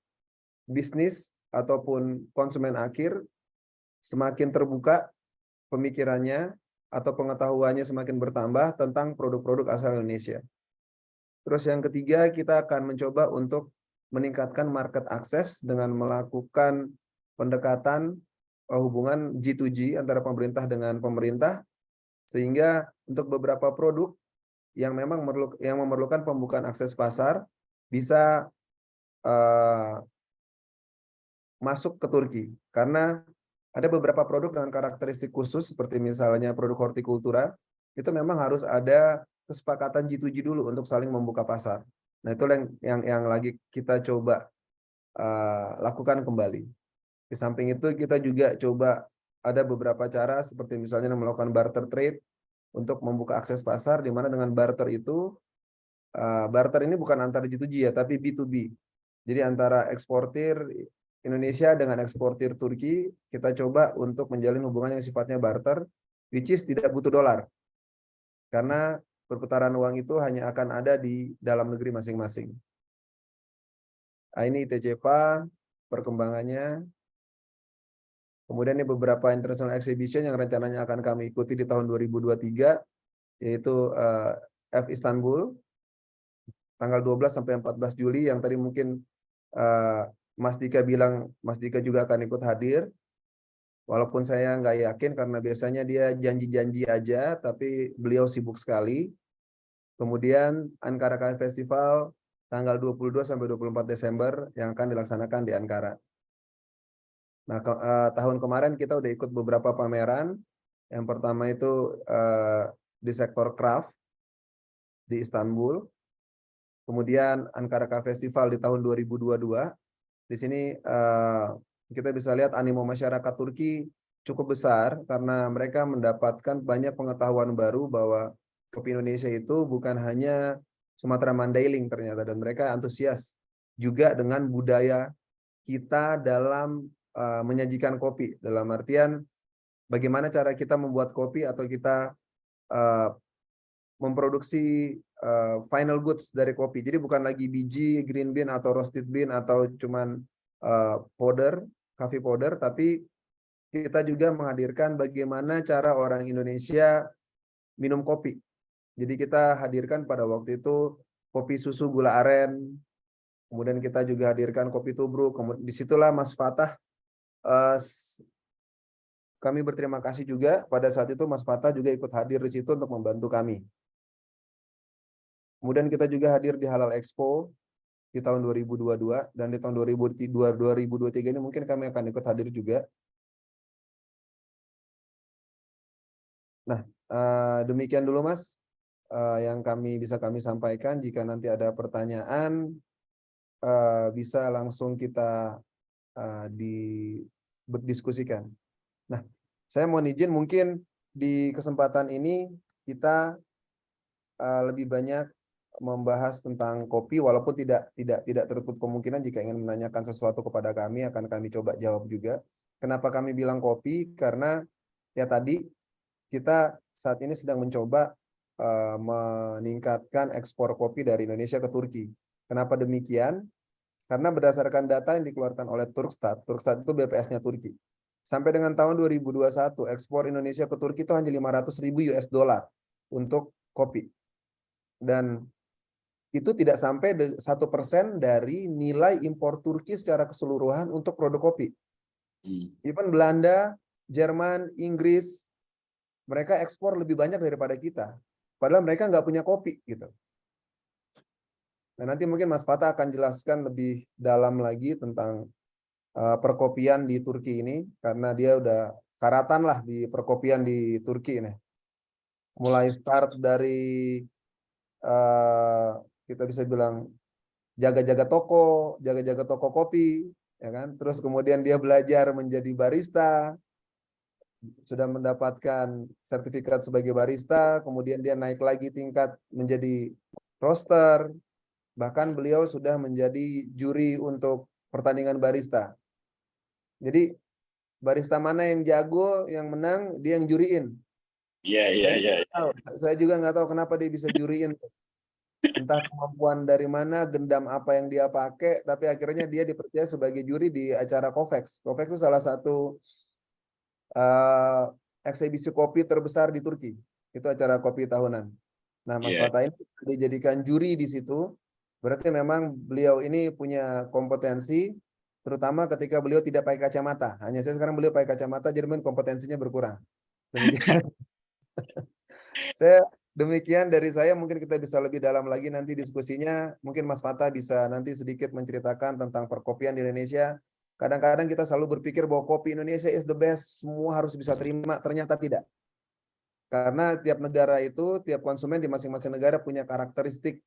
bisnis ataupun konsumen akhir, semakin terbuka pemikirannya atau pengetahuannya semakin bertambah tentang produk-produk asal Indonesia. Terus yang ketiga, kita akan mencoba untuk meningkatkan market access dengan melakukan pendekatan hubungan G2G antara pemerintah dengan pemerintah, sehingga untuk beberapa produk yang memang memerlukan pembukaan akses pasar bisa masuk ke Turki, karena ada beberapa produk dengan karakteristik khusus seperti misalnya produk hortikultura, itu memang harus ada kesepakatan G2G dulu untuk saling membuka pasar. Nah, itu yang lagi kita coba lakukan kembali. Di samping itu kita juga coba ada beberapa cara seperti misalnya melakukan barter trade untuk membuka akses pasar, di mana dengan barter itu, barter ini bukan antara G2G ya, tapi B2B. Jadi antara eksportir Indonesia dengan eksportir Turki, kita coba untuk menjalin hubungan yang sifatnya barter, which is tidak butuh dolar. Karena perputaran uang itu hanya akan ada di dalam negeri masing-masing. Nah, ini ITCPA, perkembangannya. Kemudian ini beberapa international exhibition yang rencananya akan kami ikuti di tahun 2023, yaitu F Istanbul, tanggal 12 sampai 14 Juli, yang tadi mungkin Mas Dika bilang Mas Dika juga akan ikut hadir. Walaupun saya nggak yakin karena biasanya dia janji-janji aja, tapi beliau sibuk sekali. Kemudian Ankara Cafe Festival tanggal 22 sampai 24 Desember yang akan dilaksanakan di Ankara. Nah, tahun kemarin kita udah ikut beberapa pameran. Yang pertama itu di sektor craft di Istanbul. Kemudian Ankara Cafe Festival di tahun 2022. Di sini kita bisa lihat animo masyarakat Turki cukup besar karena mereka mendapatkan banyak pengetahuan baru bahwa kopi Indonesia itu bukan hanya Sumatera Mandailing ternyata, dan mereka antusias juga dengan budaya kita dalam menyajikan kopi, dalam artian bagaimana cara kita membuat kopi atau kita memproduksi final goods dari kopi. Jadi bukan lagi biji, green bean atau roasted bean atau cuman powder, coffee powder, tapi kita juga menghadirkan bagaimana cara orang Indonesia minum kopi. Jadi kita hadirkan pada waktu itu kopi susu gula aren, kemudian kita juga hadirkan kopi tubruk. Kemudian disitulah Mas Fatah, kami berterima kasih juga pada saat itu Mas Fatah juga ikut hadir di situ untuk membantu kami. Kemudian kita juga hadir di Halal Expo di tahun 2022, dan di tahun 2023 ini mungkin kami akan ikut hadir juga. Nah, demikian dulu Mas yang bisa kami sampaikan. Jika nanti ada pertanyaan bisa langsung kita berdiskusikan. Nah, saya mohon izin mungkin di kesempatan ini kita lebih banyak membahas tentang kopi, walaupun tidak tertutup kemungkinan jika ingin menanyakan sesuatu kepada kami akan kami coba jawab juga. Kenapa kami bilang kopi? Karena ya tadi kita saat ini sedang mencoba meningkatkan ekspor kopi dari Indonesia ke Turki. Kenapa demikian? Karena berdasarkan data yang dikeluarkan oleh Turkstat itu BPS-nya Turki. Sampai dengan tahun 2021, ekspor Indonesia ke Turki itu hanya 500.000 US dollar untuk kopi. Dan itu tidak sampai 1% dari nilai impor Turki secara keseluruhan untuk produk kopi. Even Belanda, Jerman, Inggris, mereka ekspor lebih banyak daripada kita. Padahal mereka nggak punya kopi gitu. Nah, nanti mungkin Mas Fatah akan jelaskan lebih dalam lagi tentang perkopian di Turki ini, karena dia udah karatan lah di perkopian di Turki ini. Mulai start dari kita bisa bilang jaga-jaga toko kopi, ya kan? Terus kemudian dia belajar menjadi barista, sudah mendapatkan sertifikat sebagai barista, kemudian dia naik lagi tingkat menjadi roaster. Bahkan beliau sudah menjadi juri untuk pertandingan barista. Jadi barista mana yang jago, yang menang, dia yang juriin. Iya. Saya juga nggak tahu kenapa dia bisa juriin. Entah kemampuan dari mana, gendam apa yang dia pakai, tapi akhirnya dia dipercaya sebagai juri di acara Covex. Covex itu salah satu eksibisi kopi terbesar di Turki. Itu acara kopi tahunan. Nah, Mas Fatah ini dijadikan juri di situ. Berarti memang beliau ini punya kompetensi, terutama ketika beliau tidak pakai kacamata. Hanya saya sekarang beliau pakai kacamata, jadi mungkin kompetensinya berkurang. Demikian. Demikian dari saya, mungkin kita bisa lebih dalam lagi nanti diskusinya. Mungkin Mas Fatah bisa nanti sedikit menceritakan tentang perkopian di Indonesia. Kadang-kadang kita selalu berpikir bahwa kopi Indonesia is the best, semua harus bisa terima, ternyata tidak. Karena tiap negara itu, tiap konsumen di masing-masing negara punya karakteristik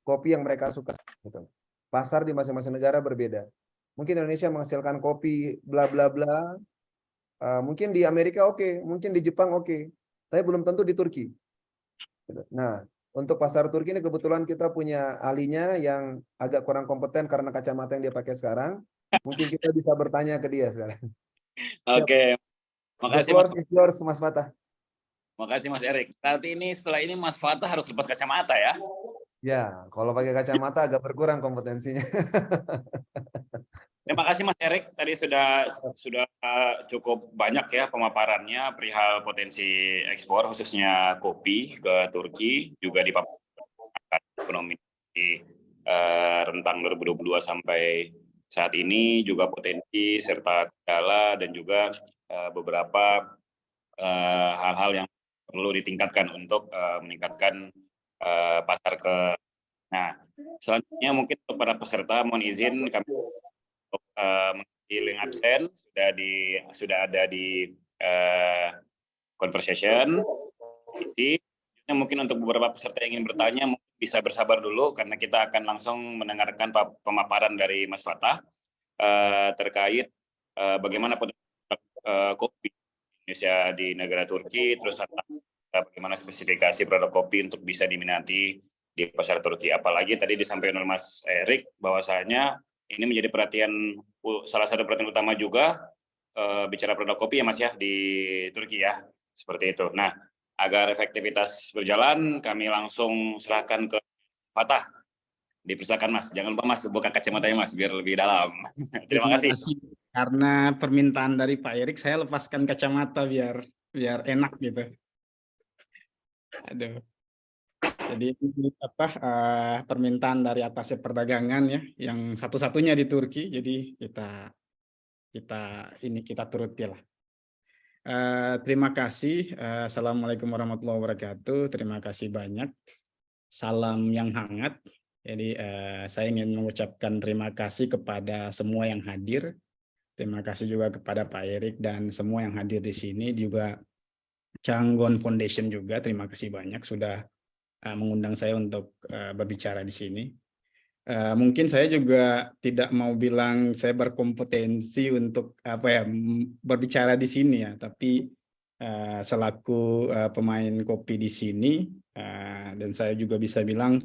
kopi yang mereka suka. Gitu. Pasar di masing-masing negara berbeda. Mungkin Indonesia menghasilkan kopi bla bla bla. Mungkin di Amerika oke, mungkin di Jepang oke, tapi belum tentu di Turki. Nah, untuk pasar Turki ini kebetulan kita punya ahlinya yang agak kurang kompeten karena kacamata yang dia pakai sekarang. Mungkin kita bisa bertanya ke dia sekarang. Oke, The makasih floor Mas. is yours, Mas Fatah. Makasih Mas Erik. Nanti setelah ini Mas Fatah harus lepas kacamata ya. Ya, kalau pakai kacamata agak berkurang kompetensinya. Terima kasih Mas Erik. Tadi sudah cukup banyak ya pemaparannya perihal potensi ekspor khususnya kopi ke Turki, juga di ekonomi di rentang 2022 sampai saat ini, juga potensi serta kendala dan juga beberapa hal-hal yang perlu ditingkatkan untuk meningkatkan pasar ke. Nah, selanjutnya mungkin untuk para peserta mohon izin kami mengisi link absen sudah ada di conversation. Mungkin untuk beberapa peserta yang ingin bertanya mungkin bisa bersabar dulu karena kita akan langsung mendengarkan pemaparan dari Mas Fatah terkait bagaimana kopi Indonesia di negara Turki, terus bagaimana spesifikasi produk kopi untuk bisa diminati di pasar Turki. Apalagi tadi disampaikan oleh Mas Erik bahwasanya ini menjadi salah satu perhatian utama juga bicara produk kopi ya Mas ya di Turki ya, seperti itu. Nah, agar efektivitas berjalan, kami langsung serahkan ke Fatah. Dipersilakan Mas, jangan lupa Mas buka kacamatanya Mas biar lebih dalam. Terima kasih. Karena permintaan dari Pak Erik, saya lepaskan kacamata biar enak gitu. Aduh. Jadi permintaan dari atas perdagangan ya, yang satu-satunya di Turki. Jadi kita turuti lah. Terima kasih. Assalamualaikum warahmatullahi wabarakatuh. Terima kasih banyak. Salam yang hangat. Jadi saya ingin mengucapkan terima kasih kepada semua yang hadir. Terima kasih juga kepada Pak Erik dan semua yang hadir di sini, juga Canggon Foundation juga. Terima kasih banyak sudah mengundang saya untuk berbicara di sini. Mungkin saya juga tidak mau bilang saya berkompetensi untuk berbicara di sini ya, tapi selaku pemain kopi di sini dan saya juga bisa bilang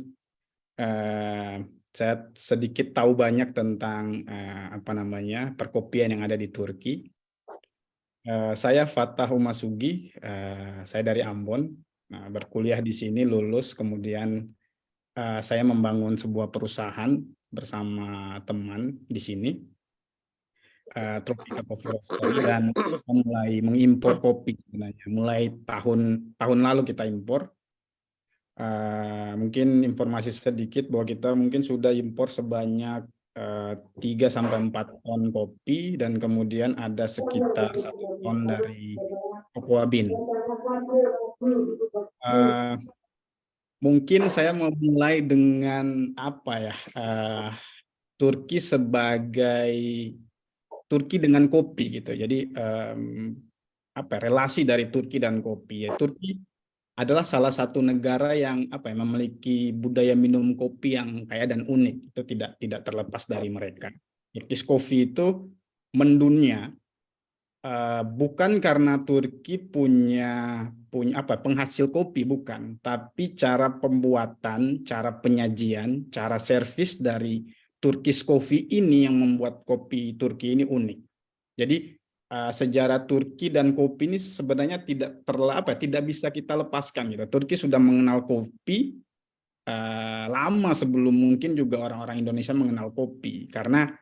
saya sedikit tahu banyak tentang perkopian yang ada di Turki. Saya Fatah Umasugi, saya dari Ambon. Berkuliah di sini, lulus, kemudian saya membangun sebuah perusahaan bersama teman di sini, Tropica Coffee Roastery, dan mulai mengimpor kopi sebenarnya. Mulai tahun lalu kita impor. Mungkin informasi sedikit bahwa kita mungkin sudah impor sebanyak 3-4 ton kopi, dan kemudian ada sekitar 1 ton dari Cocoa Bean. Mungkin saya mau mulai dengan apa ya, Turki dengan kopi gitu. Jadi relasi dari Turki dan kopi. Ya, Turki adalah salah satu negara yang memiliki budaya minum kopi yang kaya dan unik. Itu tidak terlepas dari mereka. Turkish coffee itu mendunia, bukan karena Turki punya penghasil kopi, bukan, tapi cara pembuatan, cara penyajian, cara servis dari Turkish coffee ini yang membuat kopi Turki ini unik. Jadi sejarah Turki dan kopi ini sebenarnya tidak bisa kita lepaskan gitu. Turki sudah mengenal kopi lama sebelum mungkin juga orang-orang Indonesia mengenal kopi, karena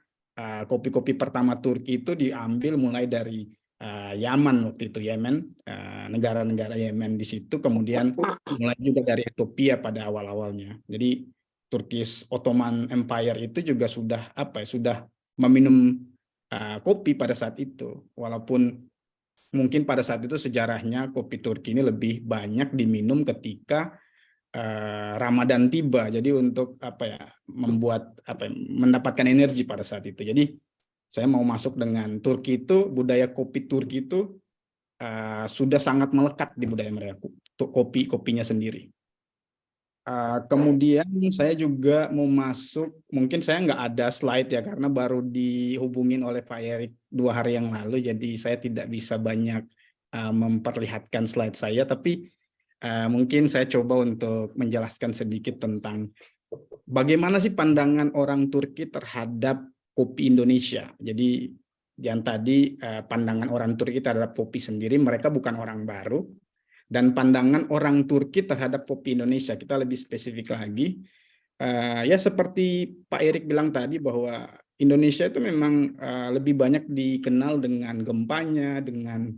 kopi-kopi pertama Turki itu diambil mulai dari Yaman waktu itu, Yemen, negara-negara Yemen di situ, kemudian mulai juga dari Ethiopia pada awal-awalnya. Jadi Turkish Ottoman Empire itu juga sudah meminum kopi pada saat itu, walaupun mungkin pada saat itu sejarahnya kopi Turki ini lebih banyak diminum ketika Ramadan tiba, jadi untuk mendapatkan energi pada saat itu. Jadi saya mau masuk dengan Turki itu, budaya kopi Turki itu sudah sangat melekat di budaya mereka, kopinya sendiri. Kemudian saya juga mau masuk, mungkin saya nggak ada slide ya, karena baru dihubungin oleh Pak Erik 2 hari yang lalu, jadi saya tidak bisa banyak memperlihatkan slide saya, tapi mungkin saya coba untuk menjelaskan sedikit tentang bagaimana sih pandangan orang Turki terhadap kopi Indonesia. Jadi yang tadi pandangan orang Turki terhadap kopi sendiri, mereka bukan orang baru. Dan pandangan orang Turki terhadap kopi Indonesia, kita lebih spesifik lagi. Ya seperti Pak Erik bilang tadi, bahwa Indonesia itu memang lebih banyak dikenal dengan gempanya, dengan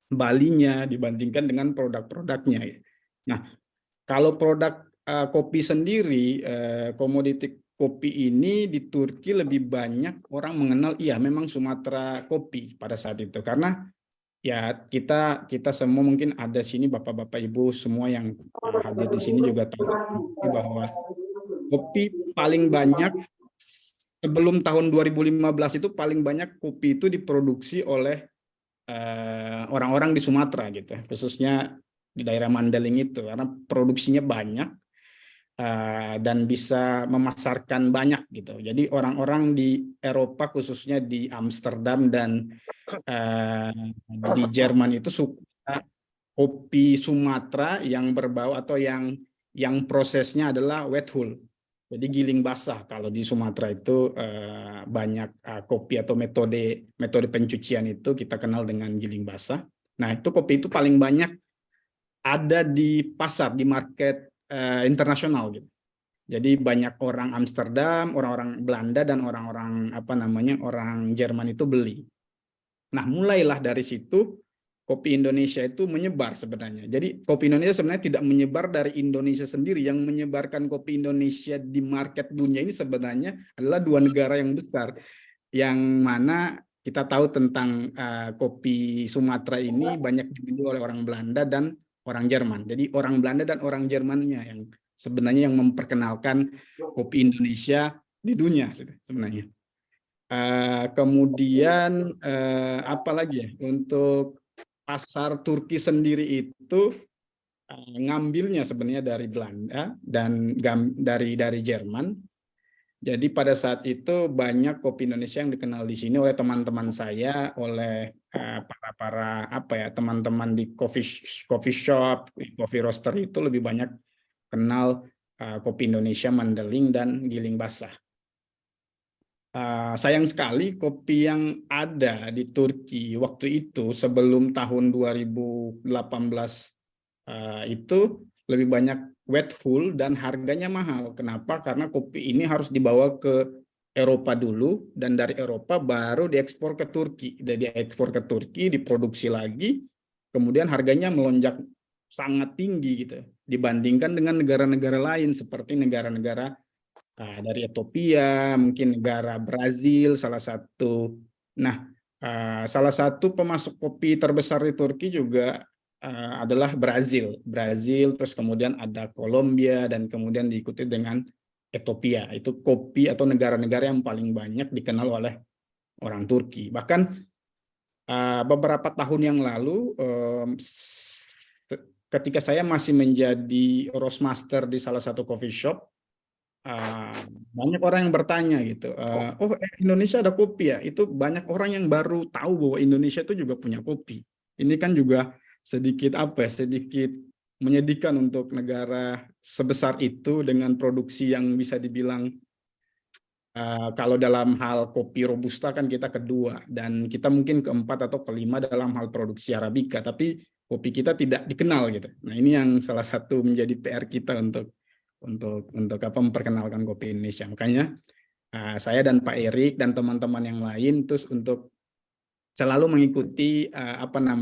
balinya dibandingkan dengan produk-produknya. Nah, kalau produk kopi sendiri, komoditi kopi ini di Turki lebih banyak orang mengenal, iya memang Sumatera kopi pada saat itu, karena ya kita semua mungkin ada sini, bapak-bapak ibu semua yang hadir di sini juga tahu bahwa kopi paling banyak sebelum tahun 2015 itu paling banyak kopi itu diproduksi oleh orang-orang di Sumatera gitu, khususnya di daerah Mandeling itu, karena produksinya banyak dan bisa memasarkan banyak gitu. Jadi orang-orang di Eropa, khususnya di Amsterdam dan di Jerman itu suka kopi Sumatera yang berbau atau yang prosesnya adalah wet hull. Jadi giling basah. Kalau di Sumatera itu banyak kopi atau metode pencucian itu kita kenal dengan giling basah. Nah, itu kopi itu paling banyak ada di pasar, di market internasional gitu. Jadi banyak orang Amsterdam, orang-orang Belanda, dan orang-orang orang Jerman itu beli. Nah, mulailah dari situ kopi Indonesia itu menyebar sebenarnya. Jadi kopi Indonesia sebenarnya tidak menyebar dari Indonesia sendiri. Yang menyebarkan kopi Indonesia di market dunia ini sebenarnya adalah 2 negara yang besar, yang mana kita tahu tentang kopi Sumatera ini banyak dimiliki oleh orang Belanda dan orang Jerman. Jadi orang Belanda dan orang Jermannya yang sebenarnya yang memperkenalkan kopi Indonesia di dunia sebenarnya. Kemudian apa lagi ya, untuk pasar Turki sendiri itu ngambilnya sebenarnya dari Belanda dan dari Jerman. Jadi pada saat itu banyak kopi Indonesia yang dikenal di sini oleh teman-teman saya, oleh para teman-teman di coffee shop, coffee roaster itu lebih banyak kenal kopi Indonesia Mandeling dan giling basah. Sayang sekali kopi yang ada di Turki waktu itu sebelum tahun 2018 itu lebih banyak wet full dan harganya mahal. Kenapa? Karena kopi ini harus dibawa ke Eropa dulu dan dari Eropa baru diekspor ke Turki. Dan diekspor ke Turki, diproduksi lagi, kemudian harganya melonjak sangat tinggi gitu dibandingkan dengan negara-negara lain seperti negara-negara dari Ethiopia, mungkin negara Brazil salah satu. Nah, salah satu pemasok kopi terbesar di Turki juga adalah Brazil. Brazil, terus kemudian ada Kolombia dan kemudian diikuti dengan Ethiopia. Itu kopi atau negara-negara yang paling banyak dikenal oleh orang Turki. Bahkan beberapa tahun yang lalu ketika saya masih menjadi roastmaster di salah satu coffee shop, banyak orang yang bertanya gitu, oh Indonesia ada kopi ya? Itu banyak orang yang baru tahu bahwa Indonesia itu juga punya kopi. Ini kan juga sedikit sedikit menyedihkan untuk negara sebesar itu dengan produksi yang bisa dibilang kalau dalam hal kopi Robusta kan kita kedua dan kita mungkin keempat atau kelima dalam hal produksi Arabica, tapi kopi kita tidak dikenal gitu. Nah ini yang salah satu menjadi PR kita untuk memperkenalkan kopi Indonesia. Makanya saya dan Pak Erik dan teman-teman yang lain terus untuk selalu mengikuti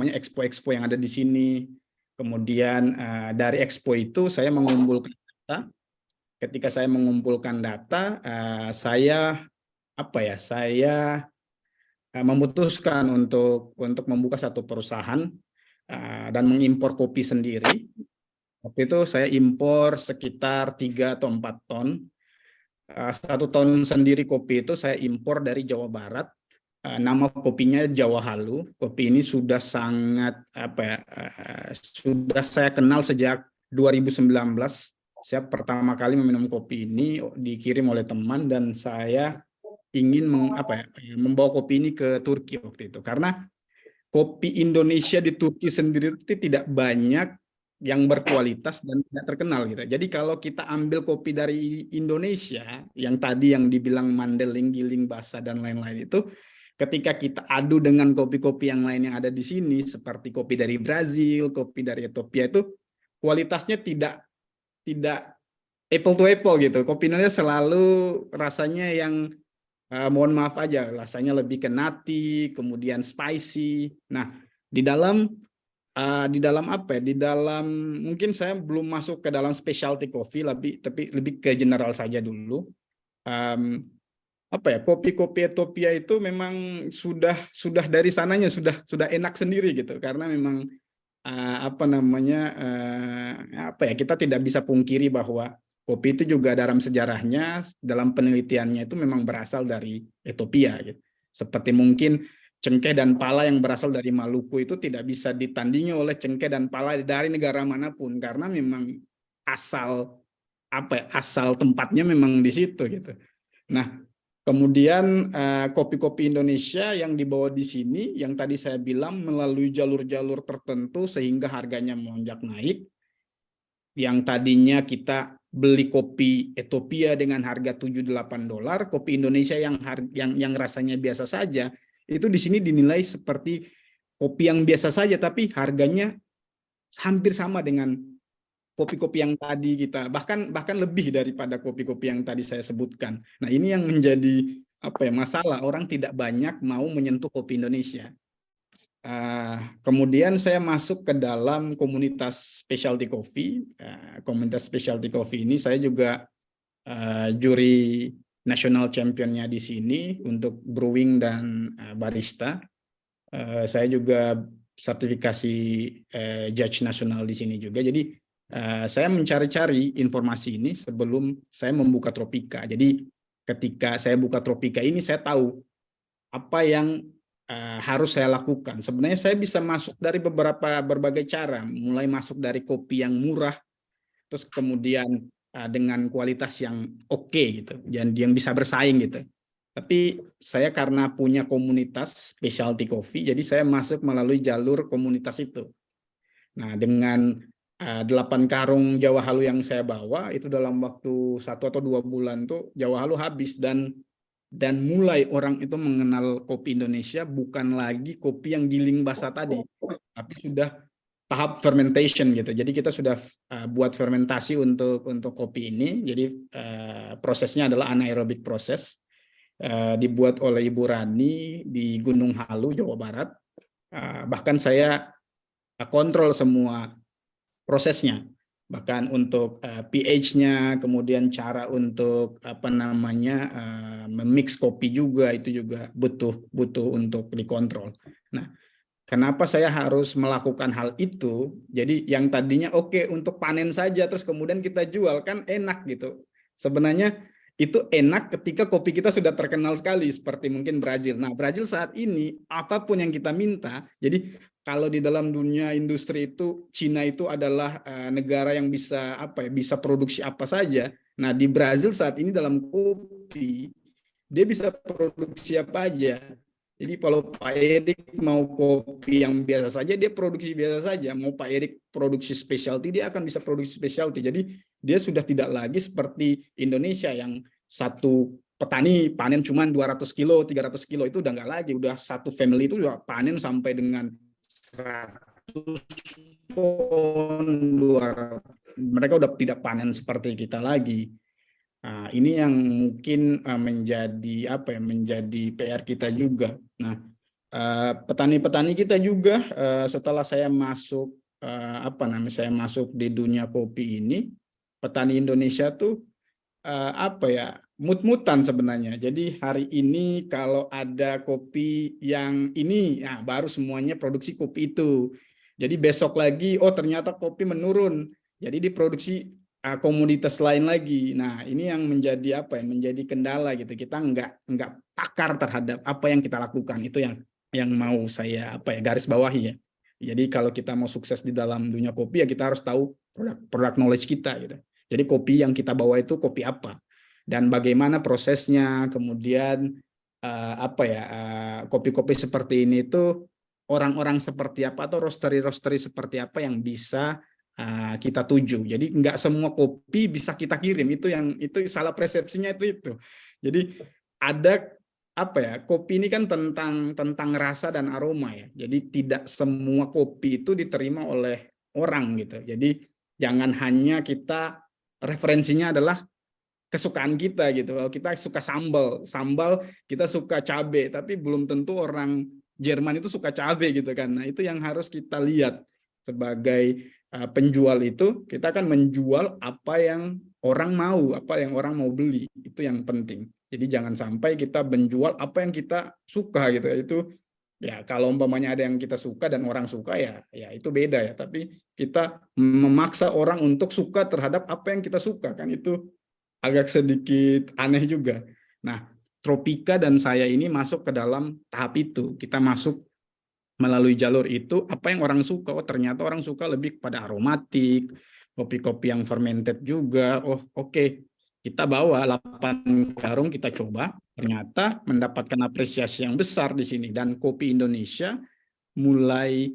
expo-expo yang ada di sini. Kemudian dari expo itu saya mengumpulkan data. Ketika saya mengumpulkan data, saya memutuskan untuk membuka satu perusahaan dan mengimpor kopi sendiri. Waktu itu saya impor sekitar 3 atau 4 ton. 1 ton sendiri kopi itu saya impor dari Jawa Barat. Nama kopinya Jawa Halu. Kopi ini sudah sangat sudah saya kenal sejak 2019. Saya pertama kali meminum kopi ini dikirim oleh teman dan saya ingin membawa kopi ini ke Turki waktu itu. Karena kopi Indonesia di Turki sendiri itu tidak banyak yang berkualitas dan tidak terkenal gitu. Jadi kalau kita ambil kopi dari Indonesia yang tadi yang dibilang Mandeling, Giling, Basa dan lain-lain itu, ketika kita adu dengan kopi-kopi yang lain yang ada di sini seperti kopi dari Brazil, kopi dari Ethiopia itu kualitasnya tidak apple to apple gitu. Kopi Indonesia selalu rasanya yang mohon maaf aja, rasanya lebih ke nutty, kemudian spicy. Nah, di dalam mungkin saya belum masuk ke dalam specialty coffee, tapi lebih ke general saja dulu. Kopi-kopi Ethiopia itu memang sudah dari sananya sudah enak sendiri gitu, karena memang kita tidak bisa pungkiri bahwa kopi itu juga dalam sejarahnya, dalam penelitiannya itu memang berasal dari Ethiopia gitu. Seperti mungkin cengkeh dan pala yang berasal dari Maluku itu tidak bisa ditandingi oleh cengkeh dan pala dari negara manapun karena memang asal tempatnya memang di situ gitu. Nah, kemudian kopi-kopi Indonesia yang dibawa di sini, yang tadi saya bilang melalui jalur-jalur tertentu sehingga harganya melonjak naik. Yang tadinya kita beli kopi Ethiopia dengan harga $7-8, kopi Indonesia yang rasanya biasa saja, itu di sini dinilai seperti kopi yang biasa saja, tapi harganya hampir sama dengan kopi-kopi yang tadi kita, bahkan lebih daripada kopi-kopi yang tadi saya sebutkan. Nah, ini yang menjadi masalah, orang tidak banyak mau menyentuh kopi Indonesia. Kemudian saya masuk ke dalam komunitas specialty coffee. Komunitas specialty coffee ini saya juga juri national championnya di sini untuk brewing dan barista. Saya juga sertifikasi judge nasional di sini juga. Jadi saya mencari-cari informasi ini sebelum saya membuka Tropika. Jadi ketika saya buka Tropika ini, saya tahu apa yang harus saya lakukan. Sebenarnya saya bisa masuk dari berbagai cara, mulai masuk dari kopi yang murah, terus kemudian dengan kualitas yang oke gitu, yang bisa bersaing gitu. Tapi saya karena punya komunitas specialty coffee, jadi saya masuk melalui jalur komunitas itu. Nah, dengan 8 karung Jawa Halu yang saya bawa itu dalam waktu 1 atau 2 bulan tuh Jawa Halu habis dan mulai orang itu mengenal kopi Indonesia bukan lagi kopi yang giling basah tadi, tapi sudah tahap fermentation gitu. Jadi kita sudah buat fermentasi untuk kopi ini. Jadi prosesnya adalah anaerobik proses. Dibuat oleh Ibu Rani di Gunung Halu, Jawa Barat. Bahkan saya kontrol semua prosesnya, bahkan untuk pH-nya, kemudian cara untuk memix kopi juga itu juga butuh untuk dikontrol. Nah, kenapa saya harus melakukan hal itu? Jadi yang tadinya oke untuk panen saja terus kemudian kita jual kan enak gitu. Sebenarnya itu enak ketika kopi kita sudah terkenal sekali seperti mungkin Brazil. Nah, Brazil saat ini apapun yang kita minta, jadi kalau di dalam dunia industri itu Cina itu adalah negara yang bisa bisa produksi apa saja. Nah, di Brazil saat ini dalam kopi dia bisa produksi apa aja. Jadi kalau Pak Erik mau kopi yang biasa saja, dia produksi biasa saja. Mau Pak Erik produksi specialty, dia akan bisa produksi specialty. Jadi dia sudah tidak lagi seperti Indonesia yang satu petani panen cuma 200 kilo, 300 kilo, itu udah nggak lagi. Udah satu family itu udah panen sampai dengan 100 ton, 200. Mereka udah tidak panen seperti kita lagi. Nah, ini yang mungkin menjadi menjadi PR kita juga. Nah, petani-petani kita juga setelah saya masuk saya masuk di dunia kopi ini, petani Indonesia tuh mut-mutan sebenarnya. Jadi hari ini kalau ada kopi yang ini, ya baru semuanya produksi kopi itu. Jadi besok lagi, oh ternyata kopi menurun. Jadi diproduksi komoditas lain lagi. Nah, ini yang menjadi menjadi kendala gitu. Kita nggak pakar terhadap apa yang kita lakukan. Itu yang mau saya garis bawahi ya. Jadi kalau kita mau sukses di dalam dunia kopi ya kita harus tahu produk knowledge kita gitu. Jadi kopi yang kita bawa itu kopi apa dan bagaimana prosesnya. Kemudian kopi-kopi seperti ini itu orang-orang seperti apa atau roastery seperti apa yang bisa kita tuju. Jadi nggak semua kopi bisa kita kirim, itu salah persepsinya itu. Jadi ada kopi ini kan tentang rasa dan aroma ya. Jadi tidak semua kopi itu diterima oleh orang gitu. Jadi jangan hanya kita referensinya adalah kesukaan kita gitu. Kalau kita suka sambal kita suka cabai, tapi belum tentu orang Jerman itu suka cabai gitu kan. Nah, itu yang harus kita lihat sebagai penjual itu, kita akan menjual apa yang orang mau, apa yang orang mau beli. Itu yang penting. Jadi jangan sampai kita menjual apa yang kita suka gitu. Itu ya kalau umpamanya ada yang kita suka dan orang suka ya itu beda ya. Tapi kita memaksa orang untuk suka terhadap apa yang kita suka kan itu agak sedikit aneh juga. Nah, Tropika dan saya ini masuk ke dalam tahap itu. Kita masuk melalui jalur itu, apa yang orang suka, oh ternyata orang suka lebih pada aromatik, kopi-kopi yang fermented juga, oh oke. Kita bawa 8 karung, kita coba, ternyata mendapatkan apresiasi yang besar di sini. Dan kopi Indonesia mulai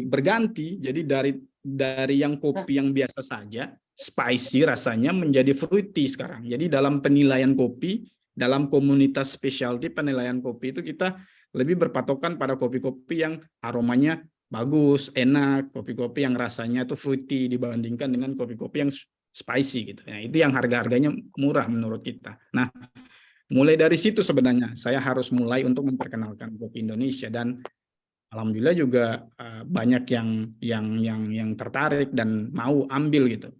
berganti, jadi dari yang kopi yang biasa saja, spicy rasanya menjadi fruity sekarang. Jadi dalam penilaian kopi, dalam komunitas specialty penilaian kopi itu kita lebih berpatokan pada kopi-kopi yang aromanya bagus, enak, kopi-kopi yang rasanya itu fruity dibandingkan dengan kopi-kopi yang spicy gitu. Nah, itu yang harga-harganya murah menurut kita. Nah, mulai dari situ sebenarnya saya harus mulai untuk memperkenalkan kopi Indonesia dan alhamdulillah juga banyak yang tertarik dan mau ambil gitu.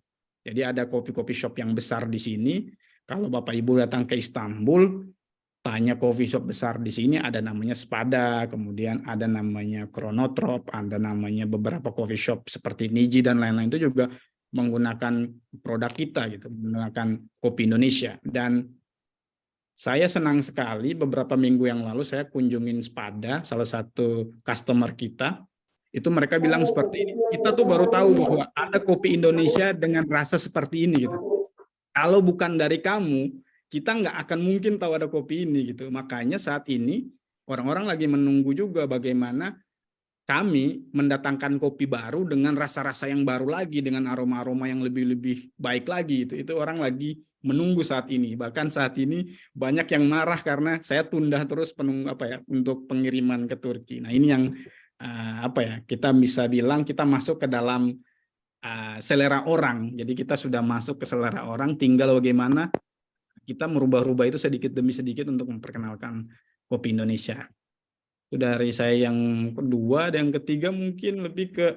Jadi ada kopi-kopi shop yang besar di sini. Kalau Bapak Ibu datang ke Istanbul, tanya coffee shop besar di sini, ada namanya Spada, kemudian ada namanya Chronotrop, ada namanya beberapa coffee shop seperti Niji dan lain-lain itu juga menggunakan produk kita gitu, menggunakan kopi Indonesia. Dan saya senang sekali beberapa minggu yang lalu saya kunjungin Spada, salah satu customer kita, itu mereka bilang seperti ini, kita tuh baru tahu bahwa ada kopi Indonesia dengan rasa seperti ini gitu. Kalau bukan dari kamu, kita nggak akan mungkin tahu ada kopi ini gitu. Makanya saat ini orang-orang lagi menunggu juga bagaimana kami mendatangkan kopi baru dengan rasa-rasa yang baru lagi, dengan aroma-aroma yang lebih baik lagi. Itu orang lagi menunggu saat ini. Bahkan saat ini banyak yang marah karena saya tunda terus untuk pengiriman ke Turki. Nah, ini yang apa ya, kita bisa bilang kita masuk ke dalam selera orang. Jadi kita sudah masuk ke selera orang, tinggal bagaimana kita merubah-rubah itu sedikit demi sedikit untuk memperkenalkan kopi Indonesia. Itu dari saya yang kedua. Dan yang ketiga mungkin lebih ke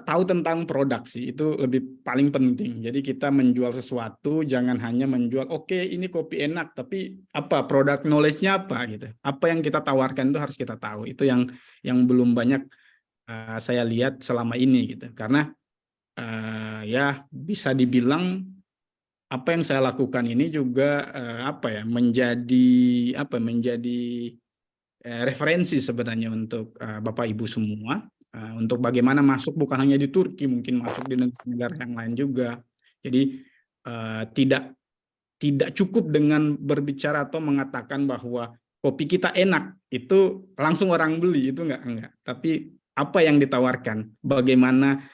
tahu tentang produk sih, itu lebih paling penting. Jadi kita menjual sesuatu jangan hanya menjual oke ini kopi enak, tapi apa produk knowledge-nya apa gitu. Apa yang kita tawarkan itu harus kita tahu. Itu yang belum banyak saya lihat selama ini gitu. Karena ya bisa dibilang apa yang saya lakukan ini juga apa ya menjadi referensi sebenarnya untuk Bapak Ibu semua. Untuk bagaimana masuk bukan hanya di Turki, mungkin masuk di negara yang lain juga. Jadi tidak cukup dengan berbicara atau mengatakan bahwa kopi kita enak, itu langsung orang beli, itu enggak. Tapi apa yang ditawarkan, bagaimana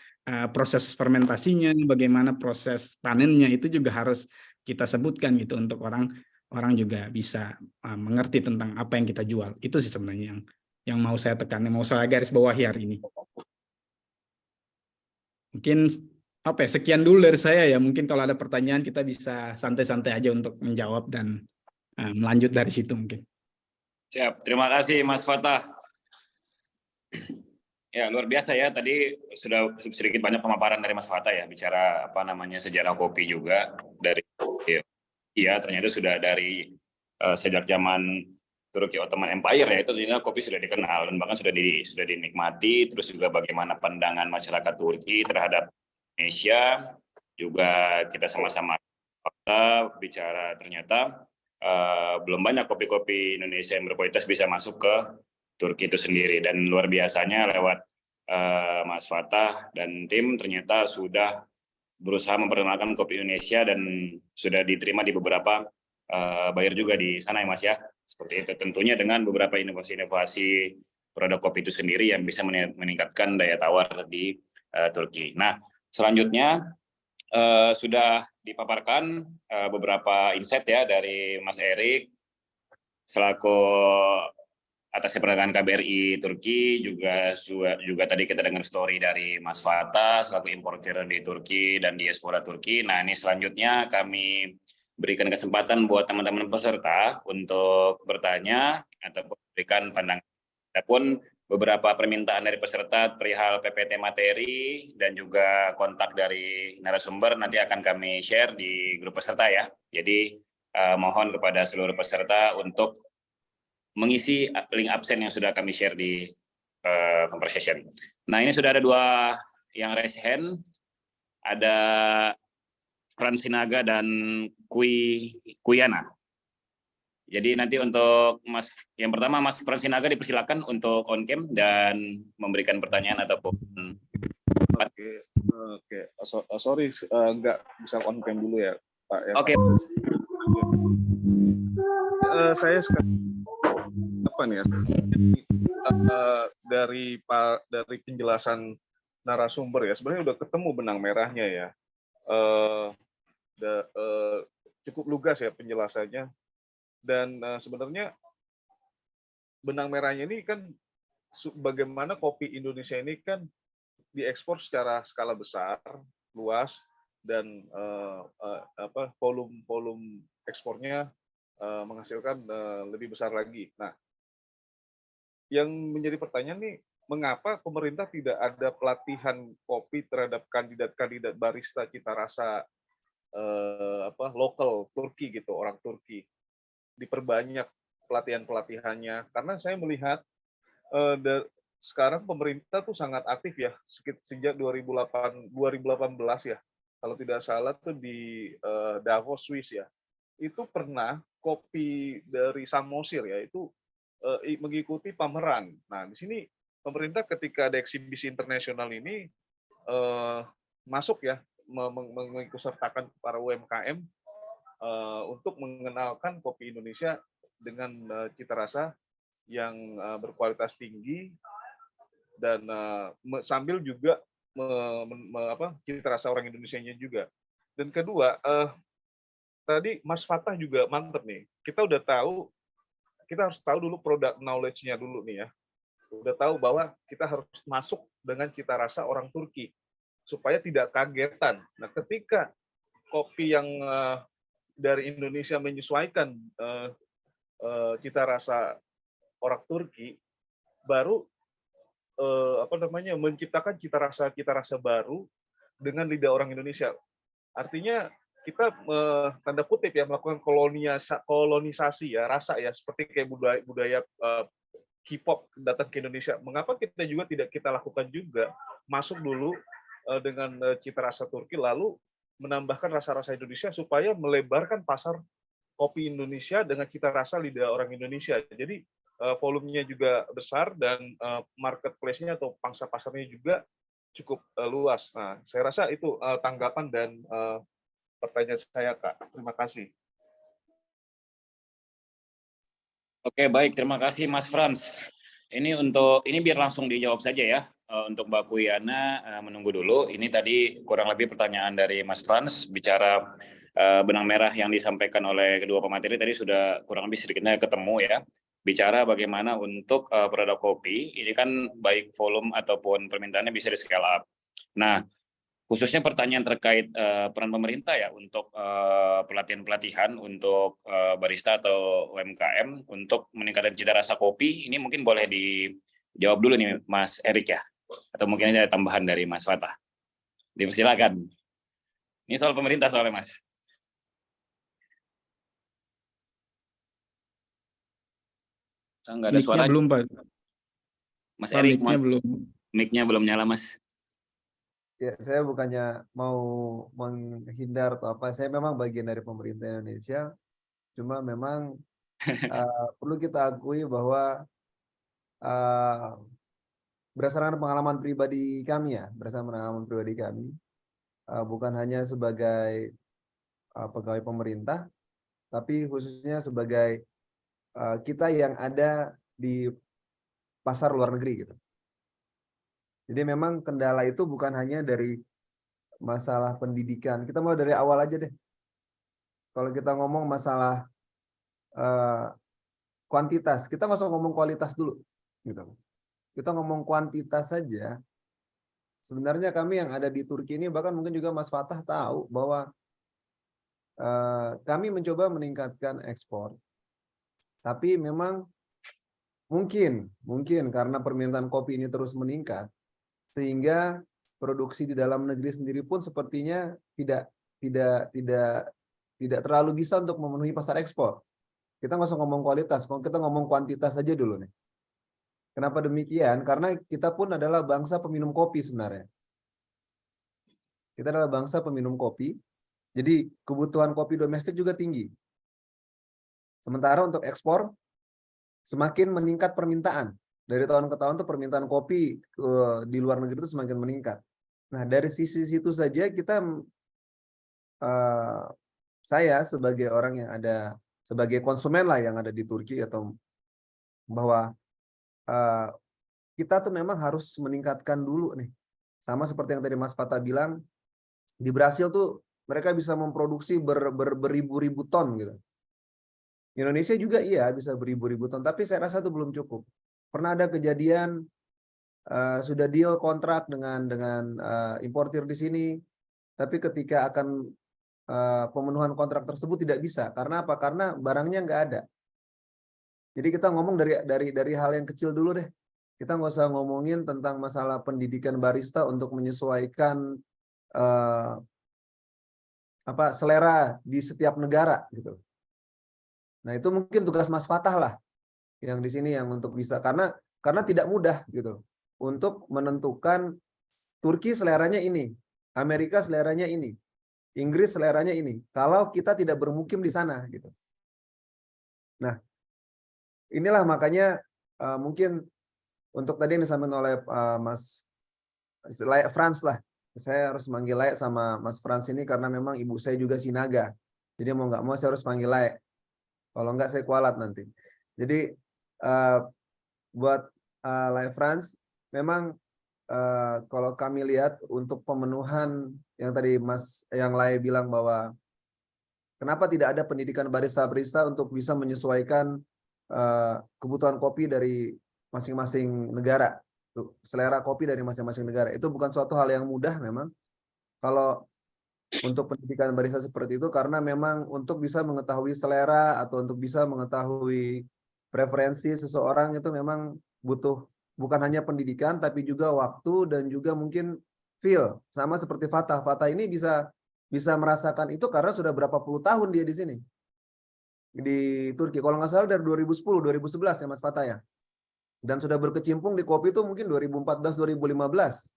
proses fermentasinya, bagaimana proses panennya, itu juga harus kita sebutkan gitu untuk orang juga bisa mengerti tentang apa yang kita jual. Itu sih sebenarnya yang mau saya tekan, yang mau saya garis bawahi hari ini. Mungkin apa ya, sekian dulu dari saya ya. Mungkin kalau ada pertanyaan kita bisa santai-santai aja untuk menjawab dan melanjut dari situ mungkin. Siap, terima kasih Mas Fatah. Ya, luar biasa ya, tadi sudah sedikit banyak pemaparan dari Mas Fatah ya, bicara apa namanya sejarah kopi juga dari ya ternyata sudah dari sejak zaman Turki Ottoman Empire ya, itu ternyata kopi sudah dikenal dan bahkan sudah dinikmati. Terus juga bagaimana pandangan masyarakat Turki terhadap Indonesia, juga kita sama-sama bicara ternyata belum banyak kopi-kopi Indonesia yang berkualitas bisa masuk ke Turki itu sendiri. Dan luar biasanya lewat Mas Fatah dan tim ternyata sudah berusaha memperkenalkan kopi Indonesia dan sudah diterima di beberapa buyer juga di sana ya Mas ya. Seperti itu, tentunya dengan beberapa inovasi-inovasi produk kopi itu sendiri yang bisa meningkatkan daya tawar di Turki. Nah, selanjutnya sudah dipaparkan beberapa insight ya dari Mas Erik selaku atas perdagangan KBRI Turki, juga tadi kita dengar story dari Mas Fatah selaku importer di Turki dan diaspora Turki. Nah, ini selanjutnya kami berikan kesempatan buat teman-teman peserta untuk bertanya atau berikan pandangan. Adapun beberapa permintaan dari peserta perihal PPT materi dan juga kontak dari narasumber nanti akan kami share di grup peserta ya. Jadi mohon kepada seluruh peserta untuk mengisi link absen yang sudah kami share di conversation. Nah, ini sudah ada 2 yang raise hand. Ada Fransinaga dan Kuyana. Jadi nanti untuk Mas yang pertama Mas Fransinaga dipersilakan untuk on cam dan memberikan pertanyaan ataupun Oke. Sorry nggak bisa on cam dulu ya Pak ya. Oke. Saya sekarang apa nih ya? Dari penjelasan narasumber ya, sebenarnya udah ketemu benang merahnya ya. Cukup lugas ya penjelasannya, dan sebenarnya benang merahnya ini kan bagaimana kopi Indonesia ini kan diekspor secara skala besar, luas, dan volume ekspornya menghasilkan lebih besar lagi. Nah, yang menjadi pertanyaan nih, mengapa pemerintah tidak ada pelatihan kopi terhadap kandidat-kandidat barista cita rasa lokal Turki gitu, orang Turki, diperbanyak pelatihannya, karena saya melihat sekarang pemerintah tuh sangat aktif ya, sejak 2018 ya, kalau tidak salah tuh di Davos, Swiss ya, itu pernah kopi dari Samosir ya itu mengikuti pameran. Nah, di sini pemerintah ketika ada eksibisi internasional ini masuk ya, mengikutsertakan para UMKM untuk mengenalkan kopi Indonesia dengan cita rasa yang berkualitas tinggi dan sambil juga cita rasa orang Indonesianya juga. Dan kedua, tadi Mas Fatah juga mantep nih. Kita udah tahu, kita harus tahu dulu produk knowledge-nya dulu nih ya. Udah tahu bahwa kita harus masuk dengan cita rasa orang Turki supaya tidak kagetan. Nah, ketika kopi yang dari Indonesia menyesuaikan cita rasa orang Turki, baru menciptakan cita rasa baru dengan lidah orang Indonesia. Artinya kita tanda kutip ya melakukan kolonisasi ya rasa ya, seperti kayak budaya K-pop datang ke Indonesia. Mengapa kita juga tidak kita lakukan juga, masuk dulu dengan cita rasa Turki, lalu menambahkan rasa-rasa Indonesia supaya melebarkan pasar kopi Indonesia dengan cita rasa lidah orang Indonesia. Jadi volumenya juga besar dan marketplace-nya atau pangsa pasarnya juga cukup luas. Nah, saya rasa itu tanggapan dan pertanyaan saya, Kak. Terima kasih. Oke, baik. Terima kasih, Mas Frans. Ini biar langsung dijawab saja ya. Untuk Mbak Kuyana menunggu dulu. Ini tadi kurang lebih pertanyaan dari Mas Frans bicara benang merah yang disampaikan oleh kedua pemateri tadi sudah kurang lebih sedikitnya ketemu ya. Bicara bagaimana untuk produk kopi ini kan baik volume ataupun permintaannya bisa di scale up. Nah, khususnya pertanyaan terkait peran pemerintah ya untuk pelatihan-pelatihan untuk barista atau UMKM untuk meningkatkan cita rasa kopi, ini mungkin boleh dijawab dulu nih Mas Erik ya, atau mungkin ada tambahan dari Mas Fatah. Dipersilakan. Ini soal pemerintah soalnya Mas. Enggak ada suara. Belum Pak. Mas Erik, Mic-nya belum nyala Mas. Ya, saya bukannya mau menghindar atau apa. Saya memang bagian dari pemerintah Indonesia. Cuma memang perlu kita akui bahwa berdasarkan pengalaman pribadi kami bukan hanya sebagai pegawai pemerintah, tapi khususnya sebagai kita yang ada di pasar luar negeri gitu. Jadi memang kendala itu bukan hanya dari masalah pendidikan. Kita mulai dari awal aja deh. Kalau kita ngomong masalah kuantitas, kita nggak usah ngomong kualitas dulu. Gitu. Kita ngomong kuantitas saja. Sebenarnya kami yang ada di Turki ini, bahkan mungkin juga Mas Fatah tahu bahwa kami mencoba meningkatkan ekspor. Tapi memang mungkin karena permintaan kopi ini terus meningkat, sehingga produksi di dalam negeri sendiri pun sepertinya tidak terlalu bisa untuk memenuhi pasar ekspor. Kita nggak usah ngomong kualitas, kita ngomong kuantitas saja dulu nih. Kenapa demikian? Karena kita pun adalah bangsa peminum kopi sebenarnya. Kita adalah bangsa peminum kopi, jadi kebutuhan kopi domestik juga tinggi. Sementara untuk ekspor semakin meningkat permintaan. Dari tahun ke tahun tuh permintaan kopi di luar negeri itu semakin meningkat. Nah, dari sisi situ saja kita, saya sebagai orang yang ada, sebagai konsumen lah yang ada di Turki, atau bahwa kita tuh memang harus meningkatkan dulu nih. Sama seperti yang tadi Mas Fatah bilang, di Brasil tuh mereka bisa memproduksi beribu-ribu ton gitu. Indonesia juga iya bisa beribu-ribu ton, tapi saya rasa itu belum cukup. Pernah ada kejadian sudah deal kontrak dengan importir di sini, tapi ketika akan pemenuhan kontrak tersebut tidak bisa. Karena apa? Karena barangnya nggak ada. Jadi kita ngomong dari hal yang kecil dulu deh. Kita nggak usah ngomongin tentang masalah pendidikan barista untuk menyesuaikan selera di setiap negara gitu. Nah itu mungkin tugas Mas Fatah lah yang di sini yang untuk bisa, karena tidak mudah gitu untuk menentukan Turki seleranya ini, Amerika seleranya ini, Inggris seleranya ini, kalau kita tidak bermukim di sana gitu. Nah inilah makanya mungkin untuk tadi yang disampaikan oleh Mas Frans lah, saya harus manggil Layak sama Mas Frans ini karena memang ibu saya juga Sinaga, jadi mau nggak mau saya harus panggil Layak, kalau nggak saya kualat nanti. Jadi buat Layak Frans, memang kalau kami lihat untuk pemenuhan yang tadi yang Layak bilang bahwa kenapa tidak ada pendidikan barista-barista untuk bisa menyesuaikan kebutuhan kopi dari masing-masing negara, selera kopi dari masing-masing negara. Itu bukan suatu hal yang mudah memang kalau untuk pendidikan barista seperti itu, karena memang untuk bisa mengetahui selera atau untuk bisa mengetahui preferensi seseorang itu memang butuh bukan hanya pendidikan tapi juga waktu dan juga mungkin feel. Sama seperti Fatah. Fatah ini bisa merasakan itu karena sudah berapa puluh tahun dia di sini. Di Turki. Kalau nggak salah dari 2010, 2011 ya Mas Fatah ya. Dan sudah berkecimpung di kopi itu mungkin 2014, 2015.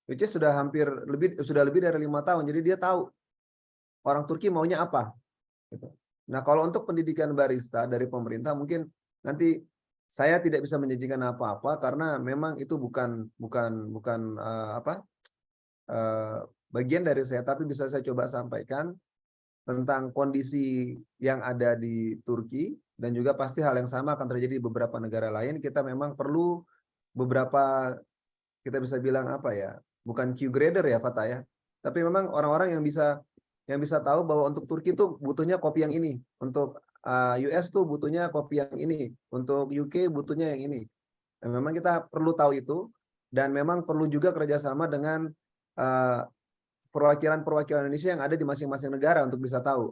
Which is sudah lebih dari 5 tahun. Jadi dia tahu orang Turki maunya apa. Gitu. Nah, kalau untuk pendidikan barista dari pemerintah mungkin nanti saya tidak bisa menjanjikan apa-apa karena memang itu bukan bagian dari saya, tapi bisa saya coba sampaikan tentang kondisi yang ada di Turki dan juga pasti hal yang sama akan terjadi di beberapa negara lain. Kita memang perlu beberapa, kita bisa bilang apa ya, bukan Q grader ya Fatah ya, tapi memang orang-orang yang bisa tahu bahwa untuk Turki itu butuhnya kopi yang ini, untuk US tuh butuhnya kopi yang ini, untuk UK butuhnya yang ini. Dan memang kita perlu tahu itu, dan memang perlu juga kerjasama dengan perwakilan-perwakilan Indonesia yang ada di masing-masing negara untuk bisa tahu.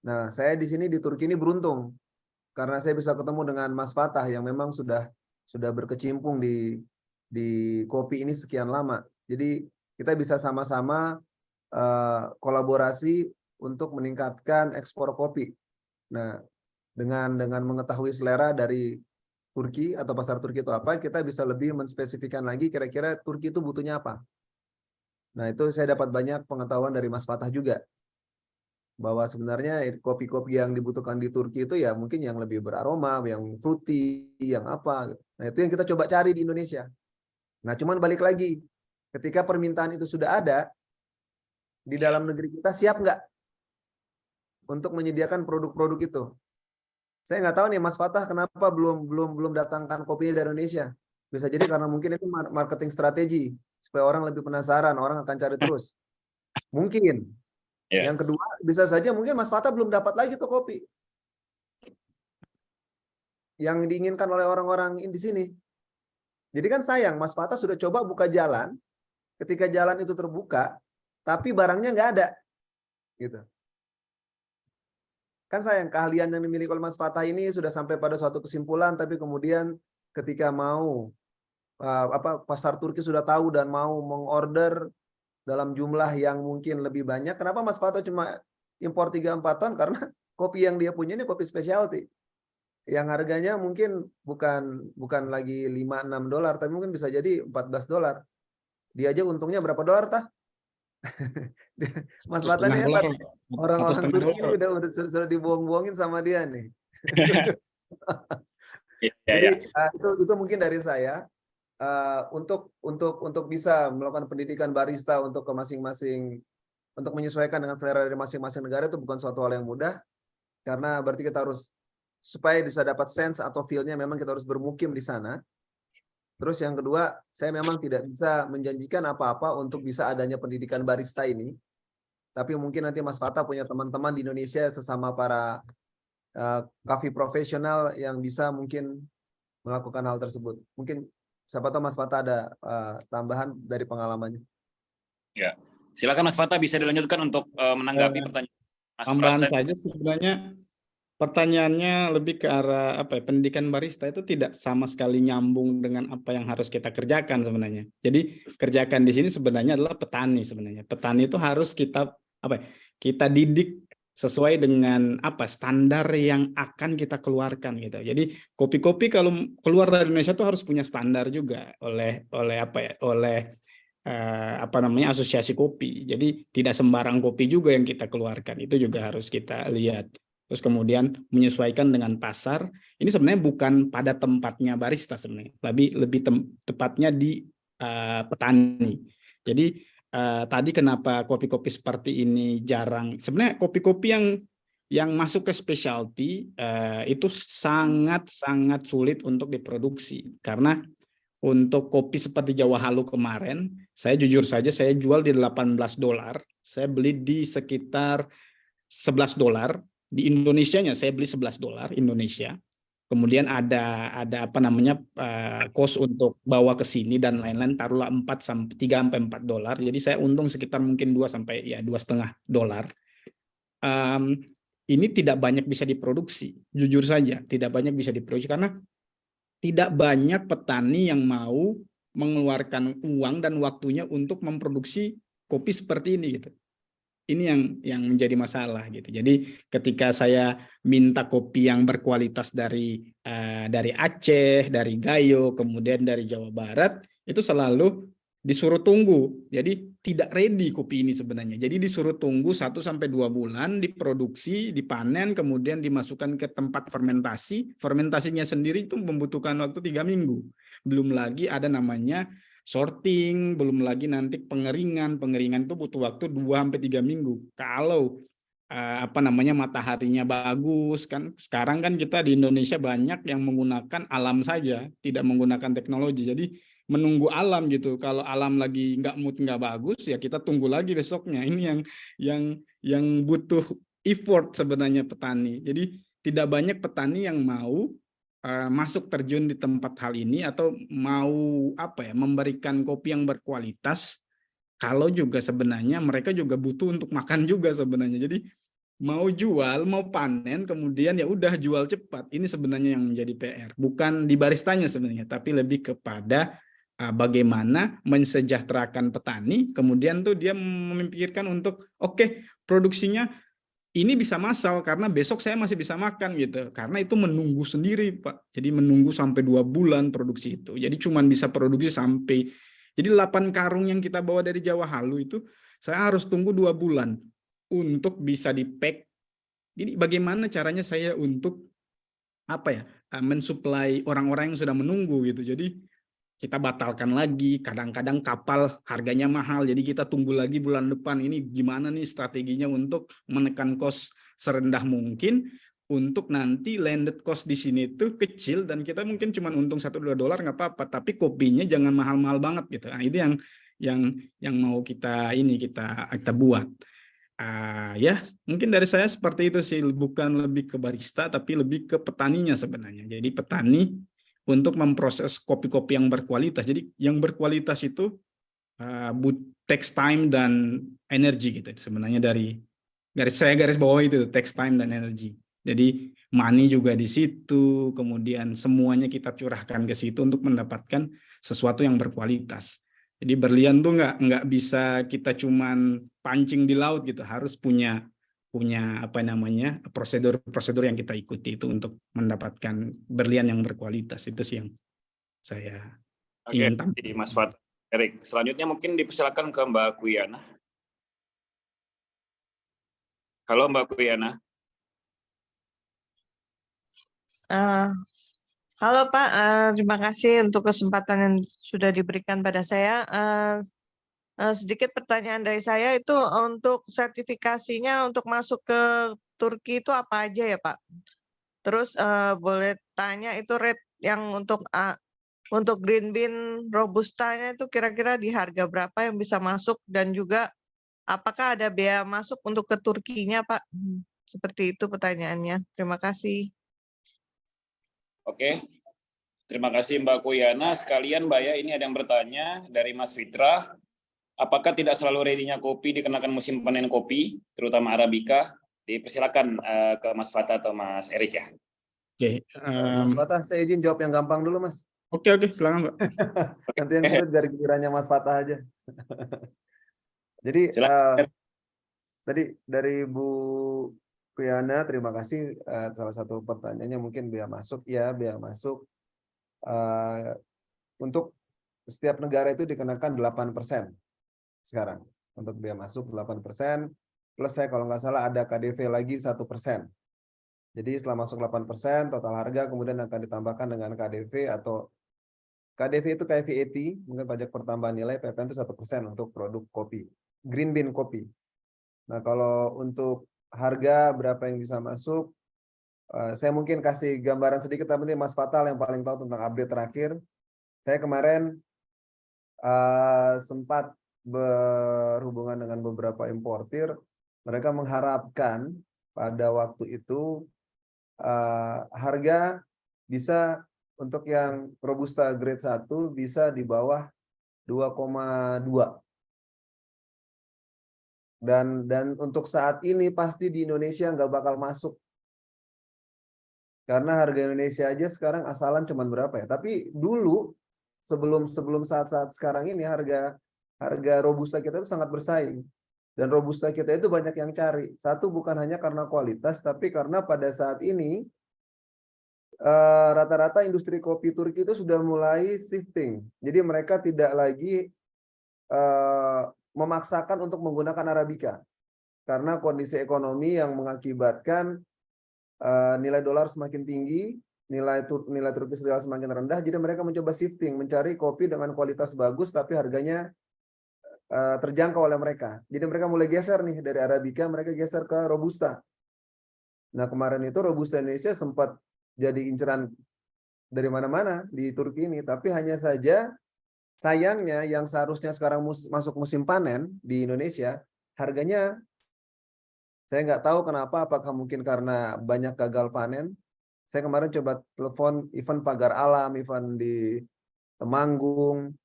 Nah, saya di sini di Turki ini beruntung karena saya bisa ketemu dengan Mas Fatah yang memang sudah berkecimpung di kopi ini sekian lama. Jadi kita bisa sama-sama kolaborasi untuk meningkatkan ekspor kopi. Nah, dengan mengetahui selera dari Turki atau pasar Turki itu apa, kita bisa lebih menspesifikkan lagi kira-kira Turki itu butuhnya apa. Nah, itu saya dapat banyak pengetahuan dari Mas Fatah juga. Bahwa sebenarnya kopi-kopi yang dibutuhkan di Turki itu ya mungkin yang lebih beraroma, yang fruity, yang apa. Nah, itu yang kita coba cari di Indonesia. Nah, cuman balik lagi, ketika permintaan itu sudah ada, di dalam negeri kita siap nggak untuk menyediakan produk-produk itu? Saya nggak tahu nih Mas Fatah kenapa belum datangkan kopinya dari Indonesia. Bisa jadi karena mungkin itu marketing strategi supaya orang lebih penasaran, orang akan cari terus. Mungkin. Yeah. Yang kedua, bisa saja mungkin Mas Fatah belum dapat lagi tuh kopi yang diinginkan oleh orang-orang di sini. Jadi kan sayang, Mas Fatah sudah coba buka jalan, ketika jalan itu terbuka, tapi barangnya nggak ada, gitu. Kan sayang, keahlian yang dimiliki oleh Mas Fatah ini sudah sampai pada suatu kesimpulan, tapi kemudian ketika mau pasar Turki sudah tahu dan mau mengorder dalam jumlah yang mungkin lebih banyak. Kenapa Mas Fatah cuma impor 3-4 ton? Karena kopi yang dia punya ini kopi specialty. Yang harganya mungkin bukan lagi $5-6, tapi mungkin bisa jadi $14. Dia aja untungnya berapa dolar, Tah? Mas Fatah ini hebat. Orang-orang Turki sudah dibuang-buangin sama dia nih. Jadi itu mungkin dari saya. Untuk bisa melakukan pendidikan barista untuk ke masing-masing, untuk menyesuaikan dengan selera dari masing-masing negara itu bukan suatu hal yang mudah, karena berarti kita harus, supaya bisa dapat sense atau feel-nya memang kita harus bermukim di sana. Terus yang kedua, saya memang tidak bisa menjanjikan apa-apa untuk bisa adanya pendidikan barista ini, tapi mungkin nanti Mas Fatah punya teman-teman di Indonesia sesama para coffee profesional yang bisa mungkin melakukan hal tersebut. Mungkin siapa tahu Mas Fatah ada tambahan dari pengalamannya. Ya, silakan Mas Fatah, bisa dilanjutkan untuk menanggapi pertanyaan Mas Tambahan Frasep. saja sebenarnya pertanyaannya lebih ke arah apa ya, pendidikan barista itu tidak sama sekali nyambung dengan apa yang harus kita kerjakan sebenarnya. Jadi kerjakan di sini sebenarnya adalah petani sebenarnya. Petani itu harus kita kita didik sesuai dengan standar yang akan kita keluarkan gitu. Jadi kopi-kopi kalau keluar dari Indonesia itu harus punya standar juga oleh asosiasi kopi. Jadi tidak sembarang kopi juga yang kita keluarkan, itu juga harus kita lihat. Terus kemudian menyesuaikan dengan pasar. Ini sebenarnya bukan pada tempatnya barista sebenarnya, lebih tepatnya di petani. Jadi tadi kenapa kopi-kopi seperti ini jarang? Sebenarnya kopi-kopi yang masuk ke specialty itu sangat sulit untuk diproduksi, karena untuk kopi seperti Jawa Halu kemarin, saya jujur saja saya jual di $18, saya beli di sekitar $11. Di Indonesianya saya beli $11 Indonesia. kemudian ada apa namanya cost untuk bawa ke sini dan lain-lain, taruhlah 3 sampai 4 dolar. Jadi saya untung sekitar mungkin 2 sampai ya $2,5. Ini tidak banyak bisa diproduksi, jujur saja tidak banyak bisa diproduksi karena tidak banyak petani yang mau mengeluarkan uang dan waktunya untuk memproduksi kopi seperti ini gitu. Ini yang menjadi masalah gitu. Jadi ketika saya minta kopi yang berkualitas dari Aceh, dari Gayo, kemudian dari Jawa Barat, itu selalu disuruh tunggu. Jadi tidak ready kopi ini sebenarnya. Jadi disuruh tunggu 1 sampai 2 bulan, diproduksi, dipanen, kemudian dimasukkan ke tempat fermentasi. Fermentasinya sendiri itu membutuhkan waktu 3 minggu. Belum lagi ada namanya sorting, belum lagi nanti pengeringan itu butuh waktu 2 sampai 3 minggu. Kalau apa namanya mataharinya bagus kan, sekarang kan kita di Indonesia banyak yang menggunakan alam saja, tidak menggunakan teknologi. Jadi menunggu alam gitu. Kalau alam lagi nggak mood, nggak bagus, ya kita tunggu lagi besoknya. Ini yang butuh effort sebenarnya petani. Jadi tidak banyak petani yang mau masuk terjun di tempat hal ini atau mau memberikan kopi yang berkualitas, kalau juga sebenarnya mereka juga butuh untuk makan juga sebenarnya. Jadi mau jual, mau panen, kemudian ya udah jual cepat. Ini sebenarnya yang menjadi PR, bukan di baristanya sebenarnya, tapi lebih kepada bagaimana mensejahterakan petani, kemudian tuh dia memikirkan untuk produksinya ini bisa massal karena besok saya masih bisa makan gitu. Karena itu menunggu sendiri, Pak. Jadi menunggu sampai 2 bulan produksi itu. Jadi cuman bisa produksi sampai, jadi 8 karung yang kita bawa dari Jawa Halu itu saya harus tunggu 2 bulan untuk bisa di-pack. Jadi bagaimana caranya saya untuk mensuplai orang-orang yang sudah menunggu gitu. Jadi kita batalkan lagi, kadang-kadang kapal harganya mahal, jadi kita tunggu lagi bulan depan. Ini gimana nih strateginya untuk menekan cost serendah mungkin, untuk nanti landed cost di sini tuh kecil, dan kita mungkin cuma untung 1-2 dolar nggak apa-apa, tapi kopinya jangan mahal-mahal banget gitu. Nah, itu yang mau kita buat. Ya, mungkin dari saya seperti itu sih, bukan lebih ke barista, tapi lebih ke petaninya sebenarnya. Jadi petani untuk memproses kopi-kopi yang berkualitas. Jadi yang berkualitas itu takes time dan energi gitu. Sebenarnya dari garis bawah itu takes time dan energi. Jadi money juga di situ, kemudian semuanya kita curahkan ke situ untuk mendapatkan sesuatu yang berkualitas. Jadi berlian tuh nggak bisa kita cuman pancing di laut gitu, harus punya prosedur yang kita ikuti itu untuk mendapatkan berlian yang berkualitas. Itu sih yang saya ingin tampilkan. Oke, Mas Fat Erik. Selanjutnya mungkin dipersilakan ke Mbak Kuyana. Halo Mbak Kuyana. Halo Pak, terima kasih untuk kesempatan yang sudah diberikan pada saya. Sedikit pertanyaan dari saya itu untuk sertifikasinya untuk masuk ke Turki itu apa aja ya Pak? Terus boleh tanya itu rate yang untuk green bean robustanya itu kira-kira di harga berapa yang bisa masuk, dan juga apakah ada biaya masuk untuk ke Turkinya Pak? Seperti itu pertanyaannya. Terima kasih. Oke, terima kasih Mbak Kuyana. Sekalian Mbak ya, ini ada yang bertanya dari Mas Fitra. Apakah tidak selalu ready-nya kopi dikenakan musim panen kopi, terutama Arabica? Dipersilakan ke Mas Fatah atau Mas Erik ya. Oke, Mas Fatah, saya izin jawab yang gampang dulu, Mas. Oke, silakan Pak. Nanti yang sulit dari gilirannya Mas Fatah aja. Jadi tadi dari Bu Kuyana, terima kasih. Salah satu pertanyaannya mungkin biaya masuk. Ya, biaya masuk untuk setiap negara itu dikenakan 8% sekarang. Untuk biaya masuk 8%, plus saya kalau nggak salah ada KDV lagi 1%. Jadi setelah masuk 8%, total harga kemudian akan ditambahkan dengan KDV atau KDV itu kayak VAT, mungkin pajak pertambahan nilai, PPN itu 1% untuk produk kopi, green bean kopi. Nah, kalau untuk harga berapa yang bisa masuk, saya mungkin kasih gambaran sedikit, tapi Mas Fatal yang paling tahu tentang update terakhir. Saya kemarin sempat berhubungan dengan beberapa importir, mereka mengharapkan pada waktu itu harga bisa untuk yang Robusta grade 1 bisa di bawah 2,2. Dan untuk saat ini pasti di Indonesia nggak bakal masuk. Karena harga Indonesia aja sekarang asalan cuman berapa ya? Tapi dulu sebelum saat-saat sekarang ini harga Robusta kita itu sangat bersaing. Dan Robusta kita itu banyak yang cari. Satu, bukan hanya karena kualitas, tapi karena pada saat ini rata-rata industri kopi Turki itu sudah mulai shifting. Jadi mereka tidak lagi memaksakan untuk menggunakan Arabica. Karena kondisi ekonomi yang mengakibatkan nilai dolar semakin tinggi, nilai Turkish lira semakin rendah, jadi mereka mencoba shifting, mencari kopi dengan kualitas bagus tapi harganya terjangkau oleh mereka. Jadi mereka mulai geser nih dari Arabica, mereka geser ke Robusta. Nah kemarin itu Robusta Indonesia sempat jadi inceran dari mana-mana di Turki ini, tapi hanya saja sayangnya yang seharusnya sekarang masuk musim panen di Indonesia, harganya saya nggak tahu kenapa, apakah mungkin karena banyak gagal panen. Saya kemarin coba telepon event Pagar Alam, event di Temanggung,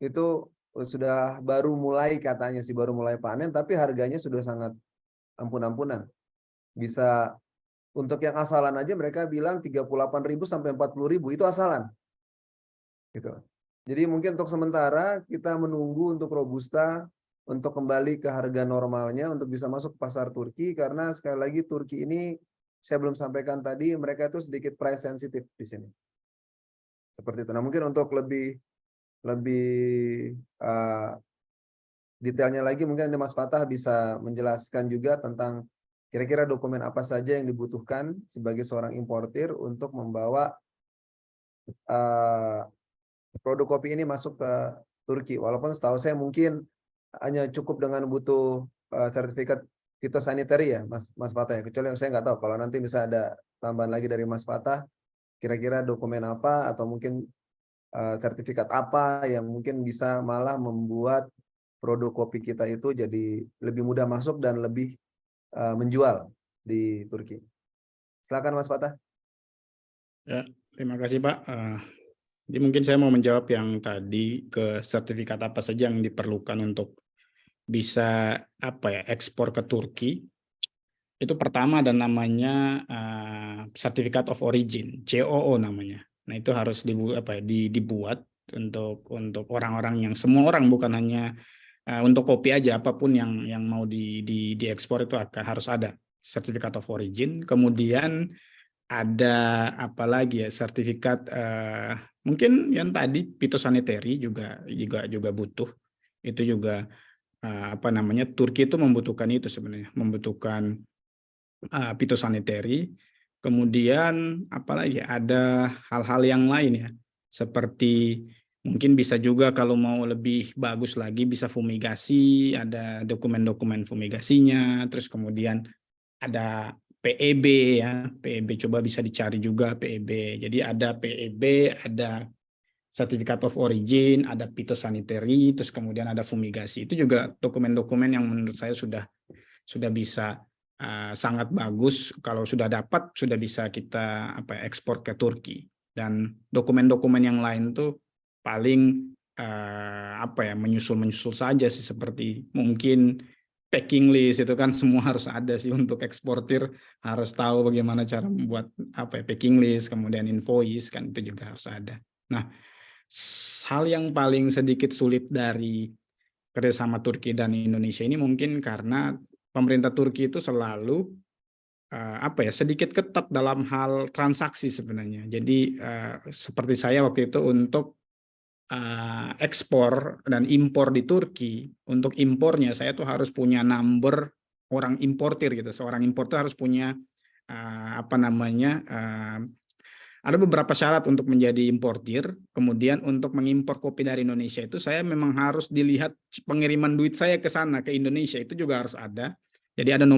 itu sudah baru mulai katanya sih, baru mulai panen, tapi harganya sudah sangat ampun-ampunan. Bisa untuk yang asalan aja mereka bilang 38.000 sampai 40.000 itu asalan. Gitu. Jadi mungkin untuk sementara kita menunggu untuk Robusta untuk kembali ke harga normalnya untuk bisa masuk ke pasar Turki, karena sekali lagi Turki ini saya belum sampaikan tadi, mereka itu sedikit price sensitif di sini. Seperti itu. Nah, mungkin untuk lebih detailnya lagi mungkin Mas Fatah bisa menjelaskan juga tentang kira-kira dokumen apa saja yang dibutuhkan sebagai seorang importir untuk membawa produk kopi ini masuk ke Turki. Walaupun setahu saya mungkin hanya cukup dengan butuh sertifikat fitosanitary ya, Mas Fatah ya. Kecuali yang saya nggak tahu. Kalau nanti bisa ada tambahan lagi dari Mas Fatah, kira-kira dokumen apa atau mungkin sertifikat apa yang mungkin bisa malah membuat produk kopi kita itu jadi lebih mudah masuk dan lebih menjual di Turki. Silakan Mas Fatah. Ya, terima kasih Pak. Jadi mungkin saya mau menjawab yang tadi, ke sertifikat apa saja yang diperlukan untuk bisa ekspor ke Turki. Itu pertama ada namanya Certificate of Origin, COO namanya. Nah itu harus dibuat untuk orang-orang yang semua orang, bukan hanya untuk kopi aja, apapun yang mau diekspor itu harus ada Certificate of Origin. Kemudian ada apa lagi ya, sertifikat mungkin yang tadi fitosanitary juga butuh. Itu juga Turki itu membutuhkan itu sebenarnya, membutuhkan fitosanitary. Kemudian apalagi ada hal-hal yang lain ya, seperti mungkin bisa juga kalau mau lebih bagus lagi bisa fumigasi, ada dokumen-dokumen fumigasinya. Terus kemudian ada PEB ya, PEB coba bisa dicari juga PEB. Jadi ada PEB, ada Certificate of Origin, ada fitosanitary, terus kemudian ada fumigasi. Itu juga dokumen-dokumen yang menurut saya sudah bisa sangat bagus. Kalau sudah dapat, sudah bisa kita ekspor ke Turki. Dan dokumen-dokumen yang lain tuh paling menyusul saja sih, seperti mungkin packing list itu kan semua harus ada sih untuk eksportir, harus tahu bagaimana cara membuat packing list, kemudian invoice kan itu juga harus ada. Nah, hal yang paling sedikit sulit dari kerjasama Turki dan Indonesia ini mungkin karena pemerintah Turki itu selalu sedikit ketat dalam hal transaksi sebenarnya. Jadi seperti saya waktu itu untuk ekspor dan impor di Turki, untuk impornya saya tuh harus punya number orang importir gitu. Seorang importer harus punya ada beberapa syarat untuk menjadi importir. Kemudian untuk mengimpor kopi dari Indonesia itu saya memang harus dilihat pengiriman duit saya ke sana, ke Indonesia, itu juga harus ada. Jadi ada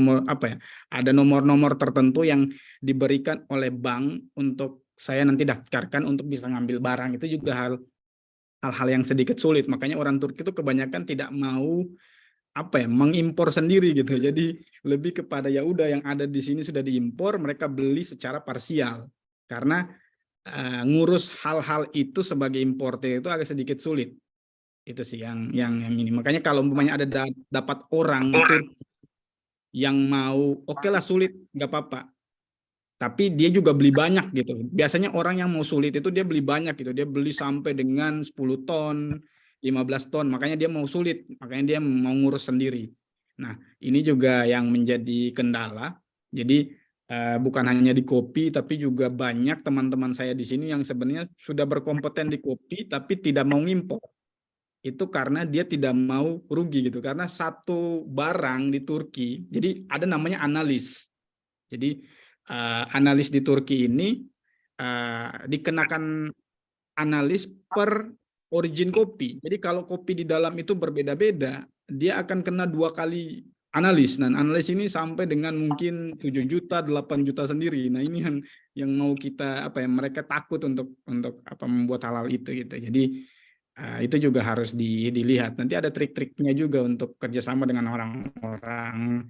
ada nomor-nomor tertentu yang diberikan oleh bank untuk saya nanti daftarkan untuk bisa ngambil barang. Itu juga hal-hal yang sedikit sulit. Makanya orang Turki itu kebanyakan tidak mau mengimpor sendiri gitu. Jadi lebih kepada ya udah yang ada di sini sudah diimpor, mereka beli secara parsial. Karena ngurus hal-hal itu sebagai importer itu agak sedikit sulit. Itu sih yang ini. Makanya kalau umpamanya ada dapat orang Turki yang mau, oke lah sulit, nggak apa-apa. Tapi dia juga beli banyak gitu. Biasanya orang yang mau sulit itu dia beli banyak gitu. Dia beli sampai dengan 10 ton, 15 ton. Makanya dia mau sulit. Makanya dia mau ngurus sendiri. Nah, ini juga yang menjadi kendala. Jadi bukan hanya di kopi, tapi juga banyak teman-teman saya di sini yang sebenarnya sudah berkompeten di kopi, tapi tidak mau ngimpor. Itu karena dia tidak mau rugi gitu. Karena satu barang di Turki, jadi ada namanya analis. Jadi analis di Turki ini dikenakan analis per origin kopi. Jadi kalau kopi di dalam itu berbeda-beda, dia akan kena 2 kali analis. Dan analis ini sampai dengan mungkin 7 juta, 8 juta sendiri. Nah, ini yang mau kita mereka takut untuk membuat hal-hal itu gitu. Jadi itu juga harus dilihat. Nanti ada trik-triknya juga untuk kerjasama dengan orang-orang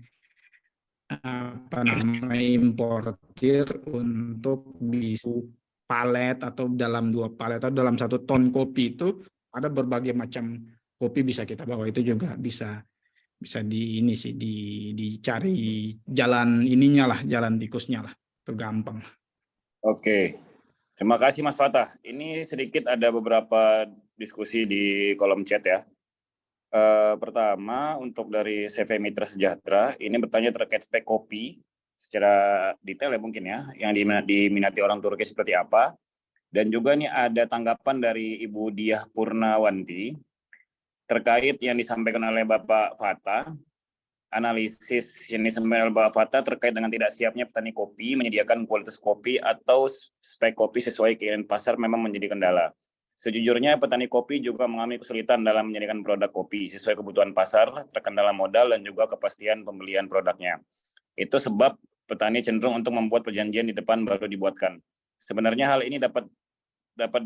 importir untuk bisa palet atau dalam 2 palet atau dalam 1 ton kopi itu ada berbagai macam kopi bisa kita bawa. Itu juga bisa dicari jalan ininya lah, jalan tikusnya lah, itu gampang. Oke, terima kasih Mas Fatah. Ini sedikit ada beberapa diskusi di kolom chat ya. Pertama, untuk dari CV Mitra Sejahtera, ini bertanya terkait spek kopi secara detail ya mungkin ya, yang diminati orang Turki seperti apa. Dan juga nih ada tanggapan dari Ibu Diah Purnawanti terkait yang disampaikan oleh Bapak Fatah, analisis yang disampaikan oleh Bapak Fatah terkait dengan tidak siapnya petani kopi menyediakan kualitas kopi atau spek kopi sesuai keinginan pasar memang menjadi kendala. Sejujurnya petani kopi juga mengalami kesulitan dalam menyediakan produk kopi sesuai kebutuhan pasar, terkendala modal dan juga kepastian pembelian produknya. Itu sebab petani cenderung untuk membuat perjanjian di depan baru dibuatkan. Sebenarnya hal ini dapat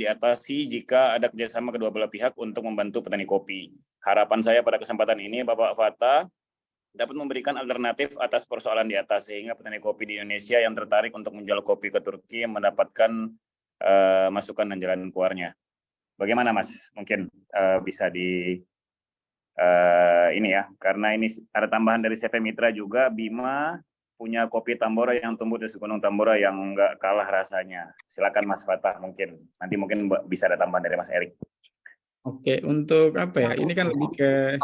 diatasi jika ada kerjasama kedua belah pihak untuk membantu petani kopi. Harapan saya pada kesempatan ini Bapak Fatah dapat memberikan alternatif atas persoalan di atas sehingga petani kopi di Indonesia yang tertarik untuk menjual kopi ke Turki mendapatkan masukan dan jalan keluarnya. Bagaimana Mas? Mungkin bisa ini ya, karena ini ada tambahan dari CV Mitra juga, Bima punya kopi Tambora yang tumbuh di Gunung Tambora yang nggak kalah rasanya. Silakan Mas Fatah, mungkin nanti bisa ada tambahan dari Mas Erik. Oke, untuk ini kan lebih ke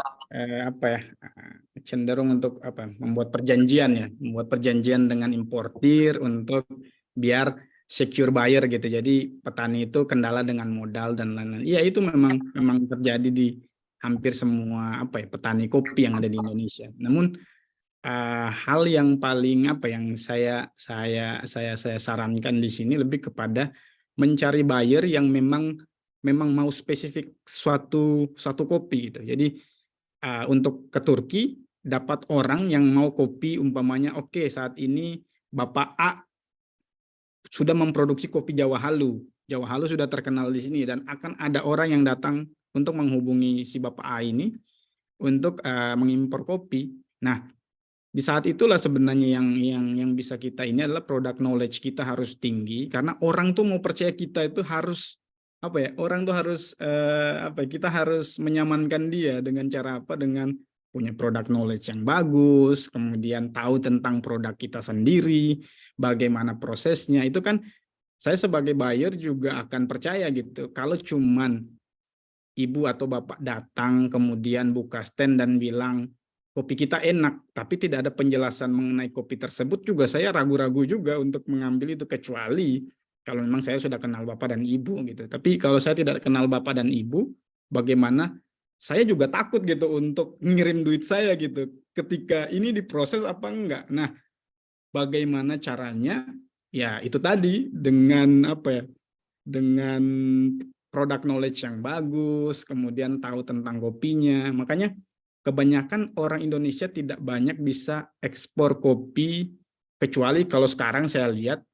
cenderung untuk membuat perjanjian dengan importir untuk biar secure buyer gitu. Jadi petani itu kendala dengan modal dan lain-lain. Iya, itu memang terjadi di hampir semua petani kopi yang ada di Indonesia. Namun hal yang paling yang saya sarankan di sini lebih kepada mencari buyer yang memang mau spesifik suatu kopi gitu. Jadi untuk ke Turki dapat orang yang mau kopi umpamanya oke, saat ini Bapak A sudah memproduksi kopi Jawa Halu. Jawa Halu sudah terkenal di sini dan akan ada orang yang datang untuk menghubungi si Bapak A ini untuk mengimpor kopi. Nah, di saat itulah sebenarnya yang bisa kita ini adalah product knowledge kita harus tinggi, karena orang tuh mau percaya kita itu harus orang tuh harus kita harus menyamankan dia dengan cara dengan punya product knowledge yang bagus, kemudian tahu tentang produk kita sendiri, bagaimana prosesnya. Itu kan saya sebagai buyer juga akan percaya gitu. Kalau cuman ibu atau bapak datang kemudian buka stand dan bilang kopi kita enak, tapi tidak ada penjelasan mengenai kopi tersebut, juga saya ragu-ragu juga untuk mengambil itu, kecuali kalau memang saya sudah kenal bapak dan ibu gitu. Tapi kalau saya tidak kenal bapak dan ibu, bagaimana saya juga takut gitu untuk ngirim duit saya gitu ketika ini diproses apa enggak. Nah, bagaimana caranya? Ya itu tadi dengan dengan product knowledge yang bagus, kemudian tahu tentang kopinya. Makanya kebanyakan orang Indonesia tidak banyak bisa ekspor kopi, kecuali kalau sekarang saya lihat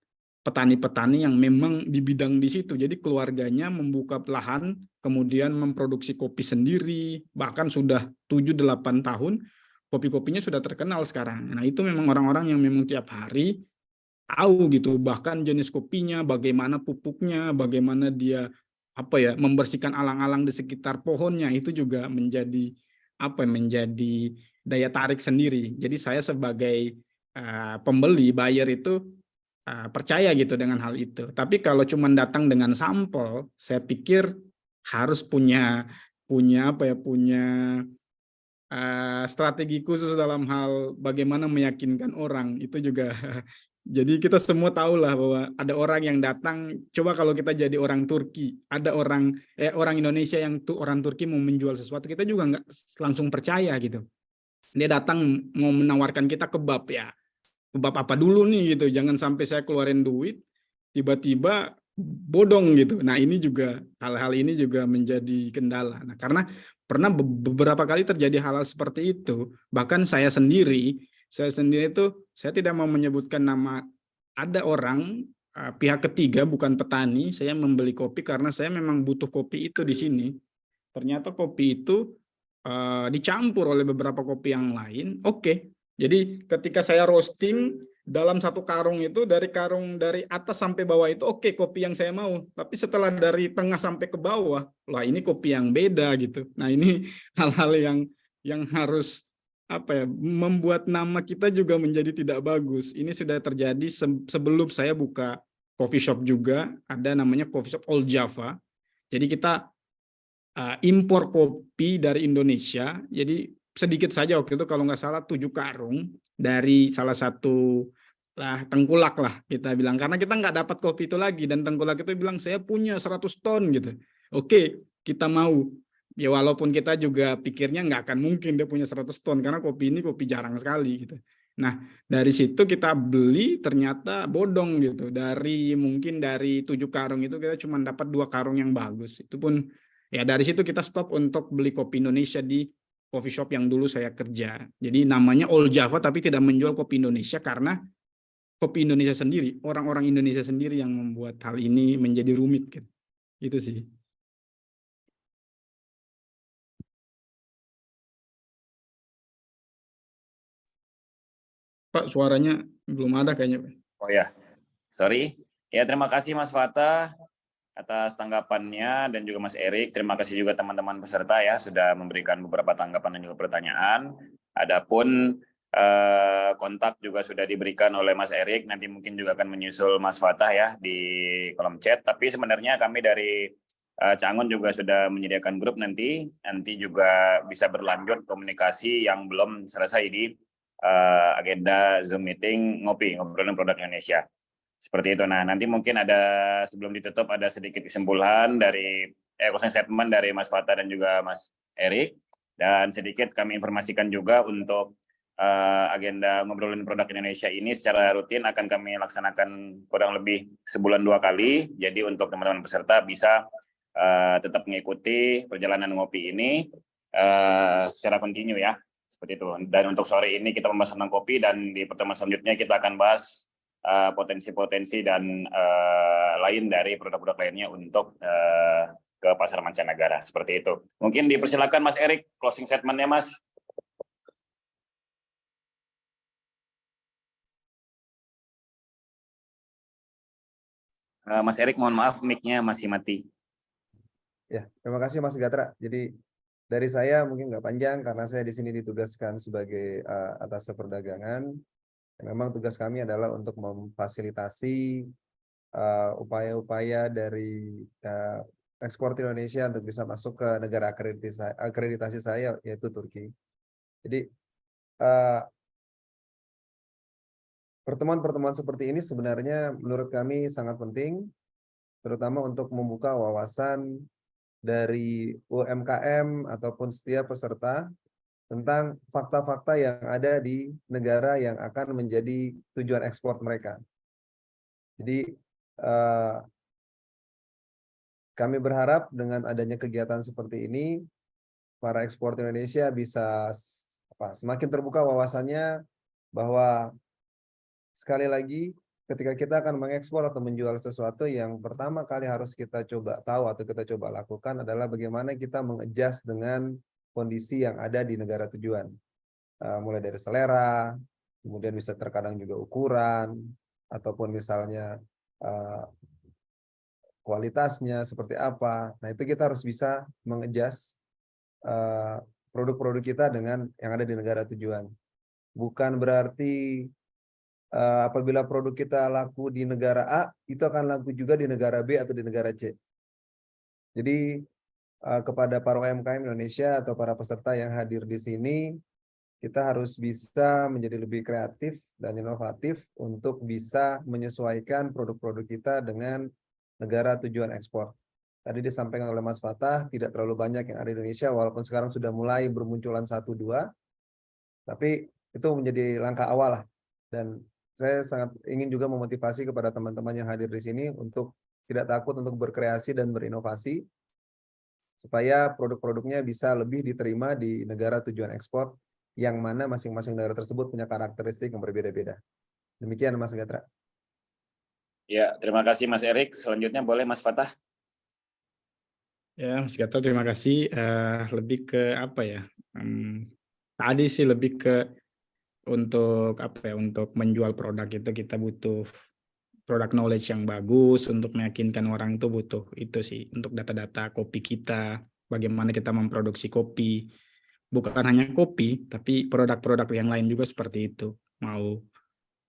petani-petani yang memang di bidang di situ. Jadi keluarganya membuka lahan, kemudian memproduksi kopi sendiri, bahkan sudah 7-8 tahun, kopi-kopinya sudah terkenal sekarang. Nah, itu memang orang-orang yang memang tiap hari tahu gitu, bahkan jenis kopinya, bagaimana pupuknya, bagaimana dia membersihkan alang-alang di sekitar pohonnya, itu juga menjadi menjadi daya tarik sendiri. Jadi saya sebagai pembeli, buyer itu percaya gitu dengan hal itu. Tapi kalau cuma datang dengan sampel, saya pikir harus punya strategi khusus dalam hal bagaimana meyakinkan orang. Itu juga jadi kita semua tahu lah bahwa ada orang yang datang, coba kalau kita jadi orang Turki, ada orang Indonesia yang orang Turki mau menjual sesuatu, kita juga nggak langsung percaya gitu. Dia datang mau menawarkan kita kebab, ya kebab apa dulu nih gitu, jangan sampai saya keluarin duit tiba-tiba bodong gitu. Nah, ini juga hal-hal ini juga menjadi kendala. Nah, karena pernah beberapa kali terjadi hal-hal seperti itu. Bahkan saya sendiri itu, saya tidak mau menyebutkan nama, ada orang pihak ketiga bukan petani, saya membeli kopi karena saya memang butuh kopi itu di sini. Ternyata kopi itu dicampur oleh beberapa kopi yang lain. Oke. Jadi ketika saya roasting, dalam satu karung itu, dari atas sampai bawah itu oke, kopi yang saya mau. Tapi setelah dari tengah sampai ke bawah, lah ini kopi yang beda gitu. Nah, ini hal-hal yang harus membuat nama kita juga menjadi tidak bagus. Ini sudah terjadi sebelum saya buka coffee shop juga, ada namanya coffee shop Old Java. Jadi kita impor kopi dari Indonesia. Jadi sedikit saja waktu itu, kalau nggak salah 7 karung dari salah satu tengkulak lah kita bilang, karena kita nggak dapat kopi itu lagi, dan tengkulak itu bilang saya punya 100 ton gitu. Oke, kita mau. Ya walaupun kita juga pikirnya nggak akan mungkin dia punya 100 ton, karena kopi ini kopi jarang sekali gitu. Nah, dari situ kita beli, ternyata bodong gitu. Mungkin dari 7 karung itu kita cuma dapat 2 karung yang bagus. Itu pun ya dari situ kita stop untuk beli kopi Indonesia di coffee shop yang dulu saya kerja. Jadi namanya Old Java tapi tidak menjual kopi Indonesia, karena kopi Indonesia sendiri, orang-orang Indonesia sendiri yang membuat hal ini menjadi rumit gitu. Itu sih. Pak, suaranya belum ada kayaknya, Pak. Oh ya, sorry. Ya, terima kasih Mas Fatah atas tanggapannya, dan juga Mas Erik. Terima kasih juga teman-teman peserta ya sudah memberikan beberapa tanggapan dan juga pertanyaan. Adapun kontak juga sudah diberikan oleh Mas Erik. Nanti mungkin juga akan menyusul Mas Fatah ya di kolom chat. Tapi sebenarnya kami dari Cangon juga sudah menyediakan grup, nanti juga bisa berlanjut komunikasi yang belum selesai di agenda Zoom meeting ngobrolin produk Indonesia. Seperti itu. Nah, nanti mungkin ada, sebelum ditutup, ada sedikit kesimpulan dari closing statement dari Mas Fatah dan juga Mas Erik, dan sedikit kami informasikan juga untuk agenda ngobrolin produk Indonesia ini secara rutin akan kami laksanakan kurang lebih sebulan 2 kali. Jadi untuk teman-teman peserta bisa tetap mengikuti perjalanan ngopi ini secara kontinu ya, seperti itu. Dan untuk sore ini kita membahas tentang kopi, dan di pertemuan selanjutnya kita akan bahas potensi-potensi dan lain dari produk-produk lainnya untuk ke pasar mancanegara, seperti itu. Mungkin dipersilakan Mas Erik, closing statement-nya Mas. Mas Erik, mohon maaf mic-nya masih mati. Ya, terima kasih Mas Gatra. Jadi dari saya mungkin nggak panjang, karena saya di sini ditugaskan sebagai atas perdagangan. Memang tugas kami adalah untuk memfasilitasi upaya-upaya dari ekspor Indonesia untuk bisa masuk ke negara akreditasi saya, yaitu Turki. Jadi pertemuan-pertemuan seperti ini sebenarnya menurut kami sangat penting, terutama untuk membuka wawasan dari UMKM ataupun setiap peserta tentang fakta-fakta yang ada di negara yang akan menjadi tujuan ekspor mereka. Jadi kami berharap dengan adanya kegiatan seperti ini, para eksportir Indonesia bisa semakin terbuka wawasannya, bahwa sekali lagi ketika kita akan mengekspor atau menjual sesuatu, yang pertama kali harus kita coba tahu atau kita coba lakukan adalah bagaimana kita mengadjust dengan kondisi yang ada di negara tujuan. Mulai dari selera, kemudian bisa terkadang juga ukuran, ataupun misalnya kualitasnya seperti apa. Nah, itu kita harus bisa mengejas produk-produk kita dengan yang ada di negara tujuan. Bukan berarti apabila produk kita laku di negara A, itu akan laku juga di negara B atau di negara C. Jadi kepada para UMKM Indonesia atau para peserta yang hadir di sini, kita harus bisa menjadi lebih kreatif dan inovatif untuk bisa menyesuaikan produk-produk kita dengan negara tujuan ekspor. Tadi disampaikan oleh Mas Fatah, tidak terlalu banyak yang ada di Indonesia, walaupun sekarang sudah mulai bermunculan 1-2, tapi itu menjadi langkah awal lah. Dan saya sangat ingin juga memotivasi kepada teman-teman yang hadir di sini untuk tidak takut untuk berkreasi dan berinovasi, supaya produk-produknya bisa lebih diterima di negara tujuan ekspor, yang mana masing-masing negara tersebut punya karakteristik yang berbeda-beda. Demikian Mas Gatra. Ya, terima kasih Mas Erik. Selanjutnya boleh Mas Fatah. Ya, Mas Gatot, terima kasih. Lebih ke apa ya? Tadi sih lebih ke untuk apa ya? Untuk menjual produk itu kita butuh produk knowledge yang bagus, untuk meyakinkan orang itu butuh itu sih, untuk data-data kopi kita, bagaimana kita memproduksi kopi. Bukan hanya kopi, tapi produk-produk yang lain juga seperti itu. Mau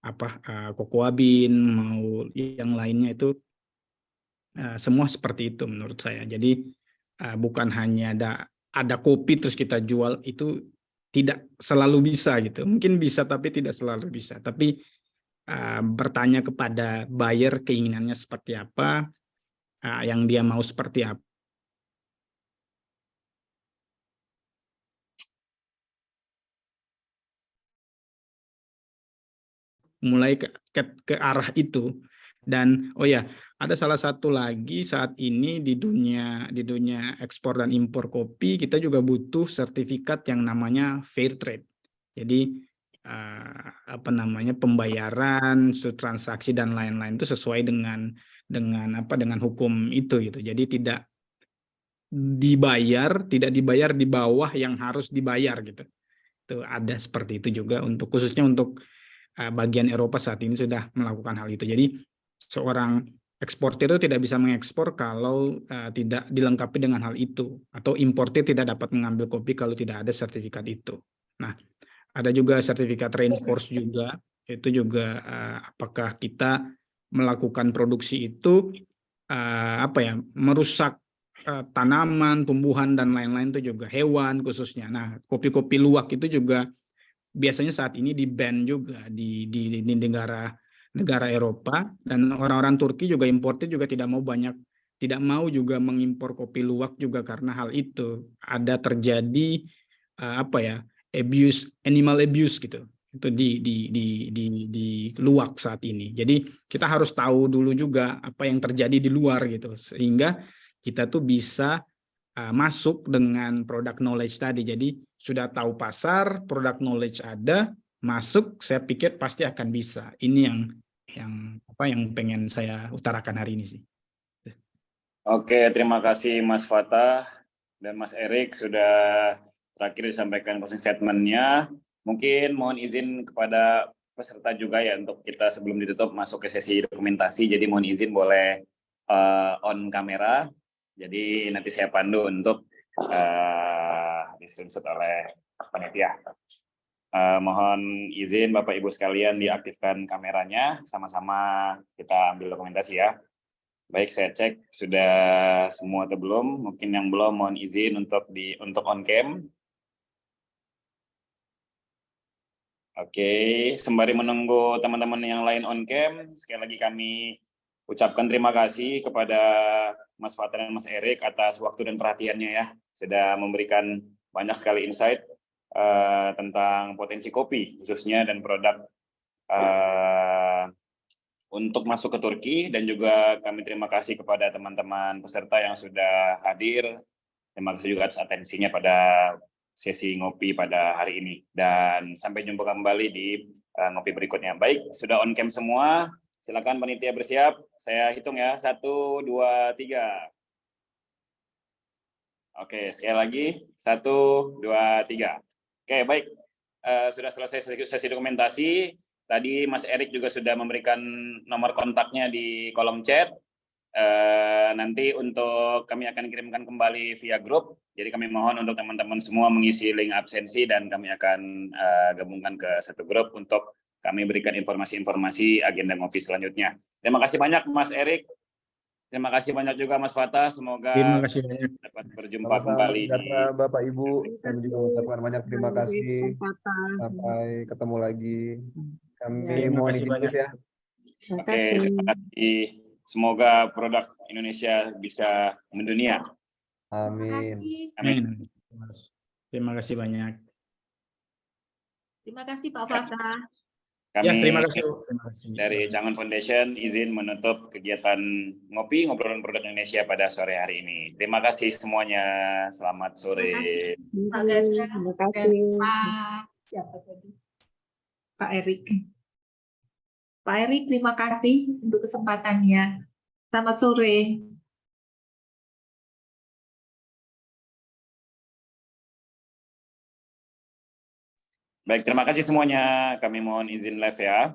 apa cocoa bean, mau yang lainnya itu semua seperti itu menurut saya. Jadi bukan hanya ada kopi terus kita jual, itu tidak selalu bisa gitu. Mungkin bisa tapi tidak selalu bisa. Tapi bertanya kepada buyer keinginannya seperti apa, yang dia mau seperti apa. Mulai ke arah itu. Dan oh ya, ada salah satu lagi saat ini di dunia ekspor dan impor kopi, kita juga butuh sertifikat yang namanya fair trade. Jadi apa namanya, pembayaran, transaksi dan lain-lain itu sesuai dengan hukum itu gitu. Jadi tidak dibayar di bawah yang harus dibayar gitu. Itu ada seperti itu juga untuk khususnya untuk bagian Eropa saat ini sudah melakukan hal itu. Jadi seorang eksportir itu tidak bisa mengekspor kalau tidak dilengkapi dengan hal itu, atau importir tidak dapat mengambil kopi kalau tidak ada sertifikat itu. Nah, ada juga sertifikat reinforce juga, itu juga apakah kita melakukan produksi itu apa ya, merusak tanaman, tumbuhan dan lain-lain, itu juga hewan khususnya. Nah, kopi-kopi luwak itu juga biasanya saat ini di-ban juga di negara Eropa, dan orang-orang Turki juga importer juga tidak mau juga mengimpor kopi luwak juga karena hal itu. Ada terjadi apa ya, animal abuse gitu. Itu di luwak saat ini. Jadi kita harus tahu dulu juga apa yang terjadi di luar gitu, sehingga kita tuh bisa masuk dengan produk knowledge tadi. Jadi sudah tahu pasar, produk knowledge ada, masuk, saya pikir pasti akan bisa. Ini yang pengen saya utarakan hari ini sih. Oke, terima kasih Mas Fatah dan Mas Erik sudah terakhir disampaikan closing statement-nya. Mungkin mohon izin kepada peserta juga ya, untuk kita sebelum ditutup masuk ke sesi dokumentasi. Jadi mohon izin boleh on kamera. Jadi nanti saya pandu untuk di-screenshot oleh panitia. Mohon izin Bapak Ibu sekalian diaktifkan kameranya, sama-sama kita ambil dokumentasi ya. Baik, saya cek sudah semua atau belum. Mungkin yang belum mohon izin untuk on cam. Oke, sembari menunggu teman-teman yang lain on cam, sekali lagi kami ucapkan terima kasih kepada Mas Fatah dan Mas Erik atas waktu dan perhatiannya ya. Sudah memberikan banyak sekali insight tentang potensi kopi khususnya dan produk untuk masuk ke Turki, dan juga kami terima kasih kepada teman-teman peserta yang sudah hadir. Terima kasih juga atas atensinya pada sesi ngopi pada hari ini, dan sampai jumpa kembali di ngopi berikutnya. Baik, sudah on cam semua. Silakan panitia bersiap. Saya hitung ya, 1, 2, 3. Oke, sekali lagi 1, 2, 3. Oke, baik. Sudah selesai sesi dokumentasi. tadi Mas Erik juga sudah memberikan nomor kontaknya di kolom chat. Nanti untuk kami akan kirimkan kembali via grup. Jadi kami mohon untuk teman-teman semua mengisi link absensi dan kami akan gabungkan ke satu grup untuk kami berikan informasi-informasi agenda ngopi selanjutnya. Terima kasih banyak Mas Erik. Terima kasih banyak juga Mas Fatah. Semoga Terima kasih banyak. dapat berjumpa Sama-sama kembali di sejahtera Bapak Ibu. Kami juga mengucapkan banyak terima Beri kasih. kesempatan. Sampai ketemu lagi. Kami Terima mohon kasih izin banyak. dulu ya. Terima Oke, kasih. terima kasih. Semoga produk Indonesia bisa mendunia. Amin. Amin. Terima kasih banyak. Terima kasih Pak Fatah. Kami Ya, terima kasih. Terima kasih. dari Cangon Foundation izin menutup kegiatan ngopi ngobrolin produk Indonesia pada sore hari ini. Terima kasih semuanya. Selamat sore. Pak Ganda Terima dan kasih. Pak siapa tadi? Pak Erik. Pak Erik, terima kasih untuk kesempatannya. Selamat sore. Baik, terima kasih semuanya. Kami mohon izin live ya.